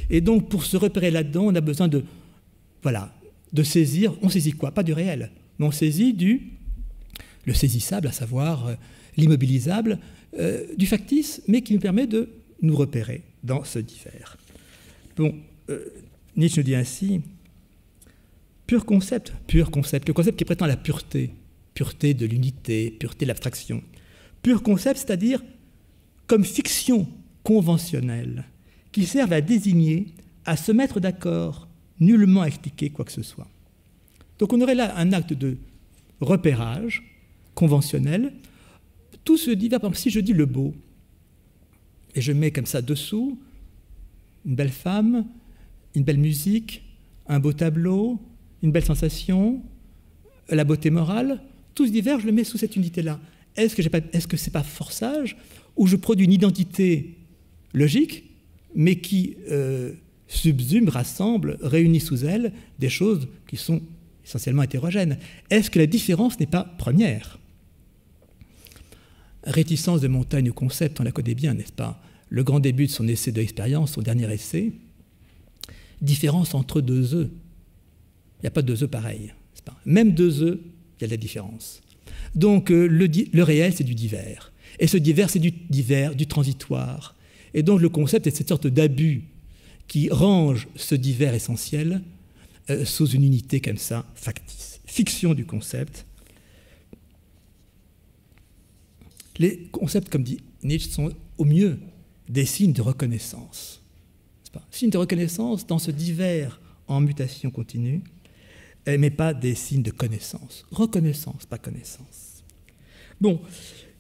Et donc pour se repérer là-dedans, on a besoin de saisir. On saisit quoi? Pas du réel, mais on saisit le saisissable, à savoir l'immobilisable, du factice, mais qui nous permet de nous repérer dans ce divers. Bon, Nietzsche nous dit ainsi, pur concept, le concept qui prétend la pureté de l'unité, pureté de l'abstraction. Pur concept, c'est-à-dire comme fiction conventionnelle, qui servent à désigner, à se mettre d'accord, nullement à expliquer quoi que ce soit. Donc on aurait là un acte de repérage conventionnel. Tout se divers. Par exemple, si je dis le beau, et je mets comme ça dessous une belle femme, une belle musique, un beau tableau, une belle sensation, la beauté morale, tout ce divers, je le mets sous cette unité-là. Est-ce que ce n'est pas forçage, ou je produis une identité logique, mais qui subsume, rassemble, réunit sous elle des choses qui sont essentiellement hétérogènes? Est-ce que la différence n'est pas première? Réticence de Montaigne au concept, on la connaît bien, n'est-ce pas? Le grand début de son essai de l'expérience, son dernier essai, différence entre deux œufs. Il n'y a pas deux œufs pareils, n'est-ce pas? Même deux œufs, il y a de la différence. Donc le réel, c'est du divers. Et ce divers, c'est du divers, du transitoire. Et donc le concept est cette sorte d'abus qui range ce divers essentiel sous une unité comme ça, factice. Fiction du concept. Les concepts, comme dit Nietzsche, sont au mieux des signes de reconnaissance. Signes de reconnaissance dans ce divers en mutation continue, mais pas des signes de connaissance. Reconnaissance, pas connaissance. Bon,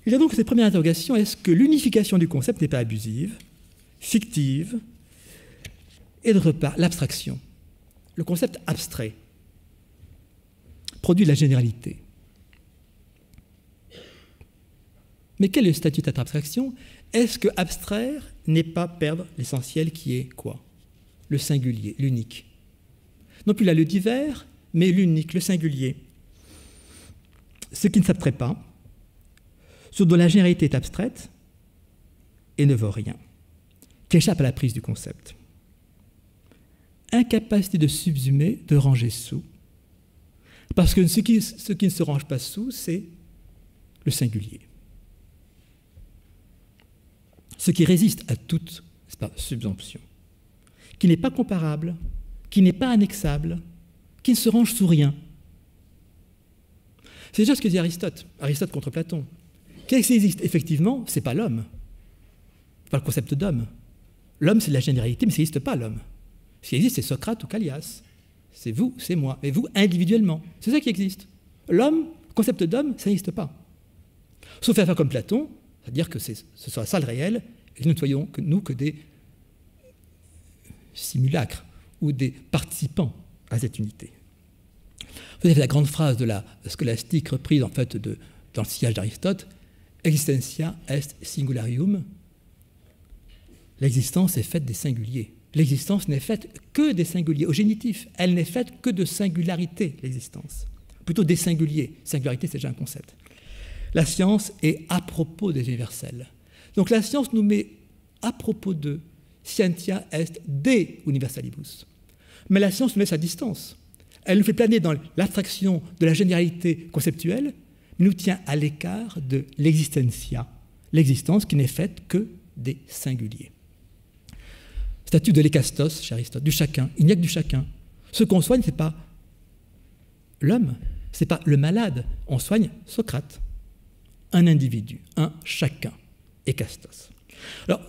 il y a donc cette première interrogation, est-ce que l'unification du concept n'est pas abusive, fictive, et d'autre part, l'abstraction. Le concept abstrait produit de la généralité. Mais quel est le statut de cette abstraction? Est-ce que abstraire n'est pas perdre l'essentiel qui est quoi? Le singulier, l'unique. Non plus là le divers, mais l'unique, le singulier. Ce qui ne s'abstrait pas, ce dont la généralité est abstraite et ne vaut rien, qui échappe à la prise du concept. Incapacité de subsumer, de ranger sous. Parce que ce qui ne se range pas sous, c'est le singulier. Ce qui résiste à toute subsomption, qui n'est pas comparable, qui n'est pas annexable, qui ne se range sous rien. C'est déjà ce que dit Aristote contre Platon. Qu'est-ce qui existe effectivement? Ce n'est pas l'homme, pas le concept d'homme. L'homme, c'est de la généralité, mais ça n'existe pas, l'homme. Ce qui existe, c'est Socrate ou Callias. C'est vous, c'est moi, mais vous individuellement. C'est ça qui existe. L'homme, le concept d'homme, ça n'existe pas. Sauf à faire comme Platon, c'est-à-dire que ce sera ça le réel, et nous ne soyons que des simulacres ou des participants à cette unité. Vous avez la grande phrase de la scolastique reprise en fait dans le sillage d'Aristote, existentia est singularium. L'existence est faite des singuliers. L'existence n'est faite que des singuliers, au génitif. Elle n'est faite que de singularité, l'existence. Plutôt des singuliers. Singularité, c'est déjà un concept. La science est à propos des universels. Donc la science nous met à propos de scientia est de universalibus. Mais la science nous laisse à distance. Elle nous fait planer dans l'abstraction de la généralité conceptuelle, mais nous tient à l'écart de l'existentia, l'existence qui n'est faite que des singuliers. Statut de l'ékastos, chez Aristote, du chacun. Il n'y a que du chacun. Ce qu'on soigne, ce n'est pas l'homme, ce n'est pas le malade. On soigne Socrate, un individu, un chacun, ékastos. Alors,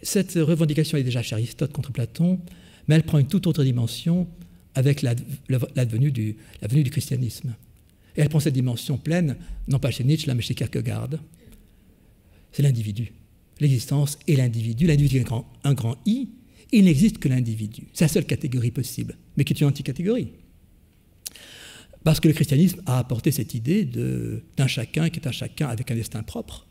cette revendication est déjà chez Aristote contre Platon, mais elle prend une toute autre dimension avec la venue du christianisme. Et elle prend cette dimension pleine, non pas chez Nietzsche, là, mais chez Kierkegaard. C'est l'individu. L'existence est l'individu. L'individu est un grand I. Il n'existe que l'individu. C'est la seule catégorie possible, mais qui est une anticatégorie. Parce que le christianisme a apporté cette idée d'un chacun qui est un chacun avec un destin propre,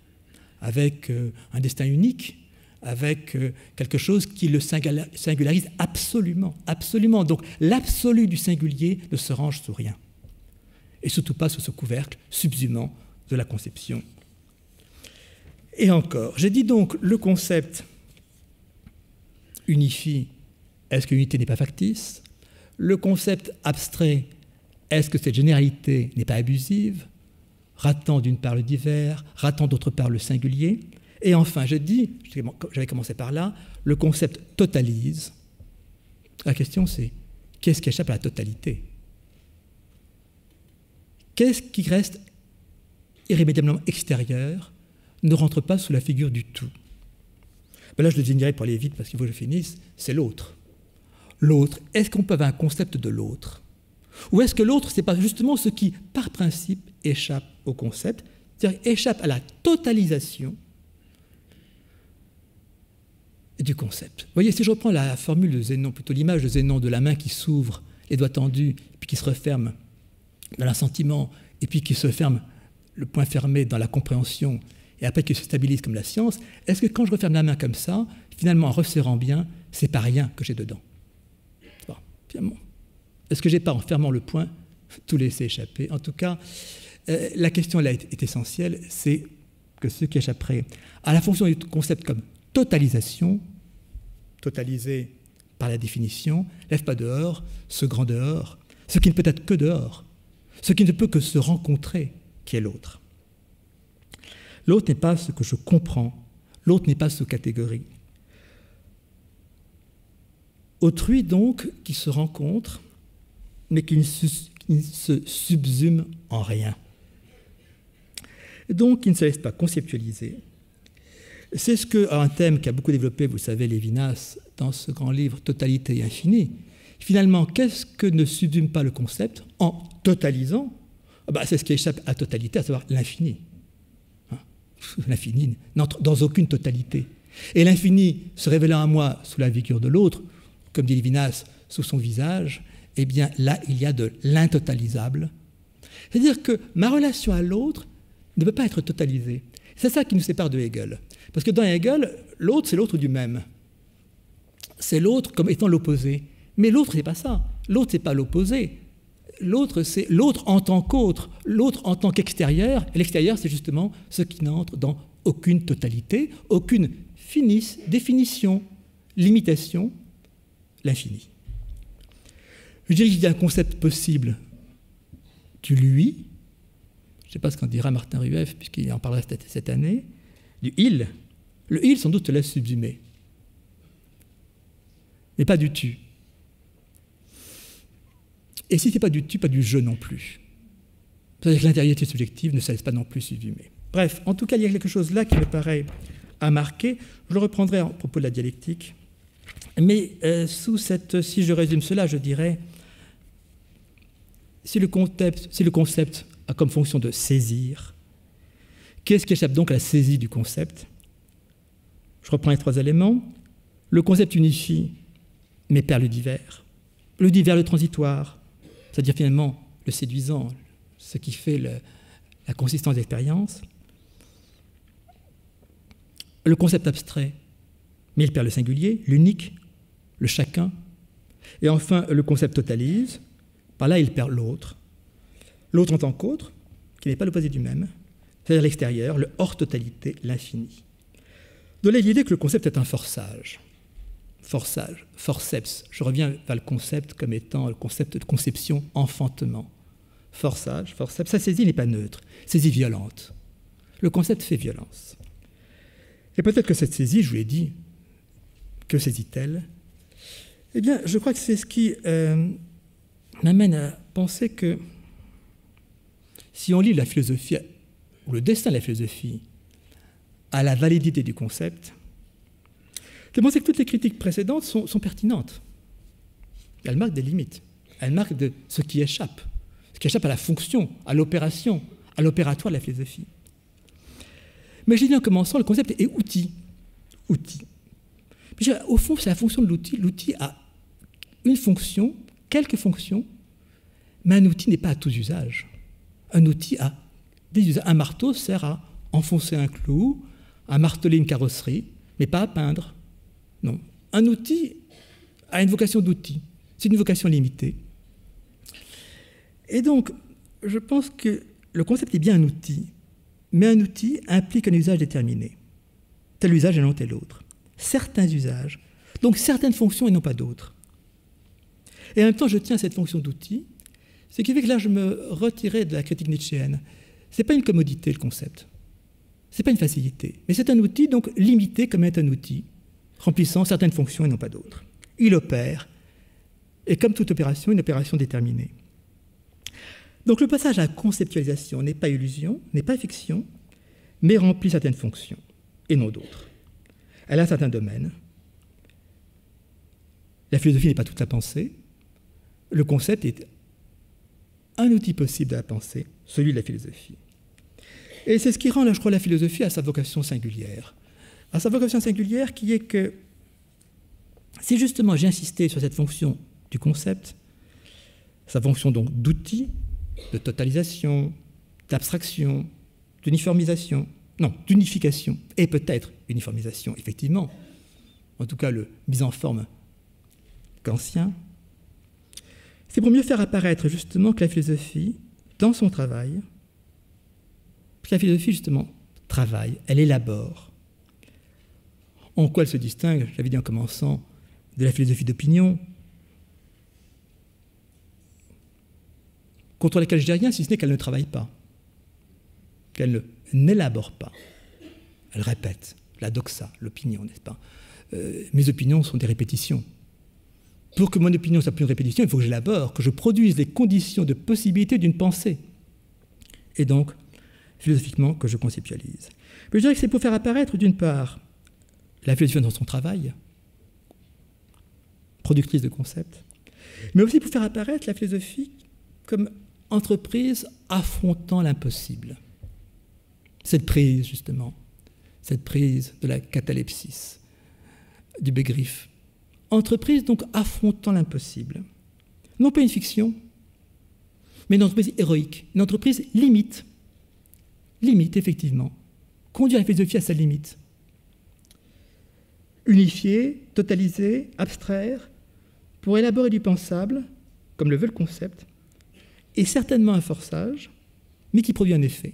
avec un destin unique, avec quelque chose qui le singularise absolument, absolument. Donc l'absolu du singulier ne se range sous rien, et surtout pas sous ce couvercle subsumant de la conception. Et encore, j'ai dit donc le concept unifie, est-ce que l'unité n'est pas factice? Le concept abstrait, est-ce que cette généralité n'est pas abusive, ratant d'une part le divers, ratant d'autre part le singulier? Et enfin, je dis, j'avais commencé par là, le concept totalise. La question c'est, qu'est-ce qui échappe à la totalité? Qu'est-ce qui reste irrémédiablement extérieur, ne rentre pas sous la figure du tout? Ben là, je le désignerai pour aller vite parce qu'il faut que je finisse, c'est l'autre. L'autre, est-ce qu'on peut avoir un concept de l'autre? Ou est-ce que l'autre, ce n'est pas justement ce qui, par principe, échappe au concept, c'est-à-dire échappe à la totalisation du concept? Vous voyez, si je reprends la formule de Zénon, plutôt l'image de Zénon de la main qui s'ouvre, les doigts tendus, puis qui se referme dans l'assentiment, et puis qui se ferme, le poing fermé dans la compréhension, et après qui se stabilise comme la science, est-ce que quand je referme la main comme ça, finalement en resserrant bien, c'est pas rien que j'ai dedans? Bon, finalement. Est-ce que j'ai pas, en fermant le poing, tout laissé échapper? En tout cas, la question là est essentielle, c'est que ce qui échapperait à la fonction du concept comme totalisation, totalisé par la définition, lève pas dehors ce grand dehors, ce qui ne peut être que dehors, ce qui ne peut que se rencontrer, qui est l'autre. L'autre n'est pas ce que je comprends, l'autre n'est pas sous catégorie. Autrui donc qui se rencontre, mais qui ne se subsume en rien. Donc qui ne se laisse pas conceptualiser. C'est ce qu'un thème qu'a beaucoup développé, vous le savez, Lévinas, dans ce grand livre « Totalité et infini ». Finalement, qu'est-ce que ne subsume pas le concept en totalisant? C'est ce qui échappe à la totalité, à savoir l'infini. L'infini n'entre dans aucune totalité. Et l'infini, se révélant à moi sous la figure de l'autre, comme dit Lévinas, sous son visage, eh bien là, il y a de l'intotalisable. C'est-à-dire que ma relation à l'autre ne peut pas être totalisée. C'est ça qui nous sépare de Hegel. Parce que dans Hegel, l'autre, c'est l'autre du même. C'est l'autre comme étant l'opposé. Mais l'autre, c'est pas ça. L'autre, c'est pas l'opposé. L'autre, c'est l'autre en tant qu'autre, l'autre en tant qu'extérieur. Et l'extérieur, c'est justement ce qui n'entre dans aucune totalité, aucune définition, limitation, l'infini. Je dirais qu'il y a un concept possible du lui, je ne sais pas ce qu'en dira Martin Rueff, puisqu'il en parlera cette année, du il. Le il, sans doute, te laisse subsumer, mais pas du tu. Et si ce n'est pas du tu, pas du je non plus. C'est-à-dire que l'intériorité subjective ne se laisse pas non plus subsumer. Bref, en tout cas, il y a quelque chose là qui me paraît à marquer. Je le reprendrai à propos de la dialectique. Mais si je résume cela, je dirais, si le concept a comme fonction de saisir, qu'est-ce qui échappe donc à la saisie du concept? Je reprends les trois éléments. Le concept unifie, mais perd le divers. Le divers, le transitoire, c'est-à-dire finalement le séduisant, ce qui fait la consistance de l'expérience. Le concept abstrait, mais il perd le singulier, l'unique, le chacun. Et enfin, le concept totalise, par là il perd l'autre. L'autre en tant qu'autre, qui n'est pas l'opposé du même, c'est-à-dire l'extérieur, le hors-totalité, l'infini. De là l'idée que le concept est un forçage. Forçage, forceps. Je reviens vers le concept comme étant le concept de conception, enfantement. Forçage, forceps. Sa saisie n'est pas neutre, saisie violente. Le concept fait violence. Et peut-être que cette saisie, je vous l'ai dit, que saisit-elle? Eh bien, je crois que c'est ce qui m'amène à penser que si on lit la philosophie, ou le destin de la philosophie, à la validité du concept, je pense que toutes les critiques précédentes sont pertinentes. Elles marquent des limites. Elles marquent de ce qui échappe à la fonction, à l'opération, à l'opératoire de la philosophie. Mais je l'ai dit en commençant, le concept est outil. Outil. Au fond, c'est la fonction de l'outil. L'outil a une fonction, quelques fonctions, mais un outil n'est pas à tous usages. Un outil a des usages. Un marteau sert à enfoncer un clou, à marteler une carrosserie, mais pas à peindre. Non. Un outil a une vocation d'outil. C'est une vocation limitée. Et donc, je pense que le concept est bien un outil, mais un outil implique un usage déterminé. Tel usage et non tel autre. Certains usages, donc certaines fonctions et non pas d'autres. Et en même temps, je tiens à cette fonction d'outil, ce qui fait que là, je me retirais de la critique nietzschéenne. Ce n'est pas une commodité, le concept. Ce n'est pas une facilité. Mais c'est un outil, donc limité comme est un outil, remplissant certaines fonctions et non pas d'autres. Il opère, et comme toute opération, une opération déterminée. Donc le passage à la conceptualisation n'est pas illusion, n'est pas fiction, mais remplit certaines fonctions, et non d'autres. Elle a certains domaines. La philosophie n'est pas toute la pensée. Le concept est un outil possible de la pensée, celui de la philosophie. Et c'est ce qui rend, là, je crois, la philosophie à sa vocation singulière. À sa vocation singulière qui est que, si justement j'ai insisté sur cette fonction du concept, sa fonction donc d'outil, de totalisation, d'abstraction, d'uniformisation, non, d'unification, et peut-être uniformisation, effectivement, en tout cas le mise en forme kantien, c'est pour mieux faire apparaître justement que la philosophie, dans son travail, parce que la philosophie justement travaille, elle élabore. En quoi elle se distingue, j'avais dit en commençant, de la philosophie d'opinion, contre laquelle je dis rien, si ce n'est qu'elle ne travaille pas, qu'elle n'élabore pas. Elle répète, la doxa, l'opinion, n'est-ce pas? Mes opinions sont des répétitions. Pour que mon opinion soit plus une répétition, il faut que j'élabore, que je produise les conditions de possibilité d'une pensée. Et donc, philosophiquement, que je conceptualise. Mais je dirais que c'est pour faire apparaître, d'une part, la philosophie dans son travail, productrice de concepts, mais aussi pour faire apparaître la philosophie comme entreprise affrontant l'impossible. Cette prise, justement, cette prise de la catalepsis, du Begriff. Entreprise, donc, affrontant l'impossible. Non pas une fiction, mais une entreprise héroïque, une entreprise limite. Limite, effectivement. Conduire la philosophie à sa limite. Unifier, totaliser, abstraire, pour élaborer du pensable, comme le veut le concept, et certainement un forçage, mais qui produit un effet.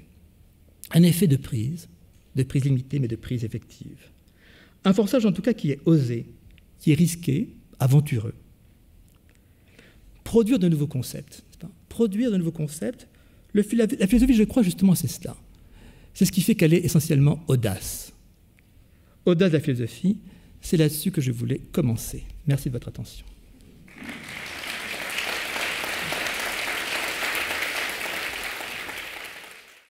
Un effet de prise limitée, mais de prise effective. Un forçage, en tout cas, qui est osé, qui est risqué, aventureux. Produire de nouveaux concepts. Produire de nouveaux concepts. La philosophie, je crois, justement, c'est cela. C'est ce qui fait qu'elle est essentiellement audace. Audace de la philosophie, c'est là-dessus que je voulais commencer. Merci de votre attention.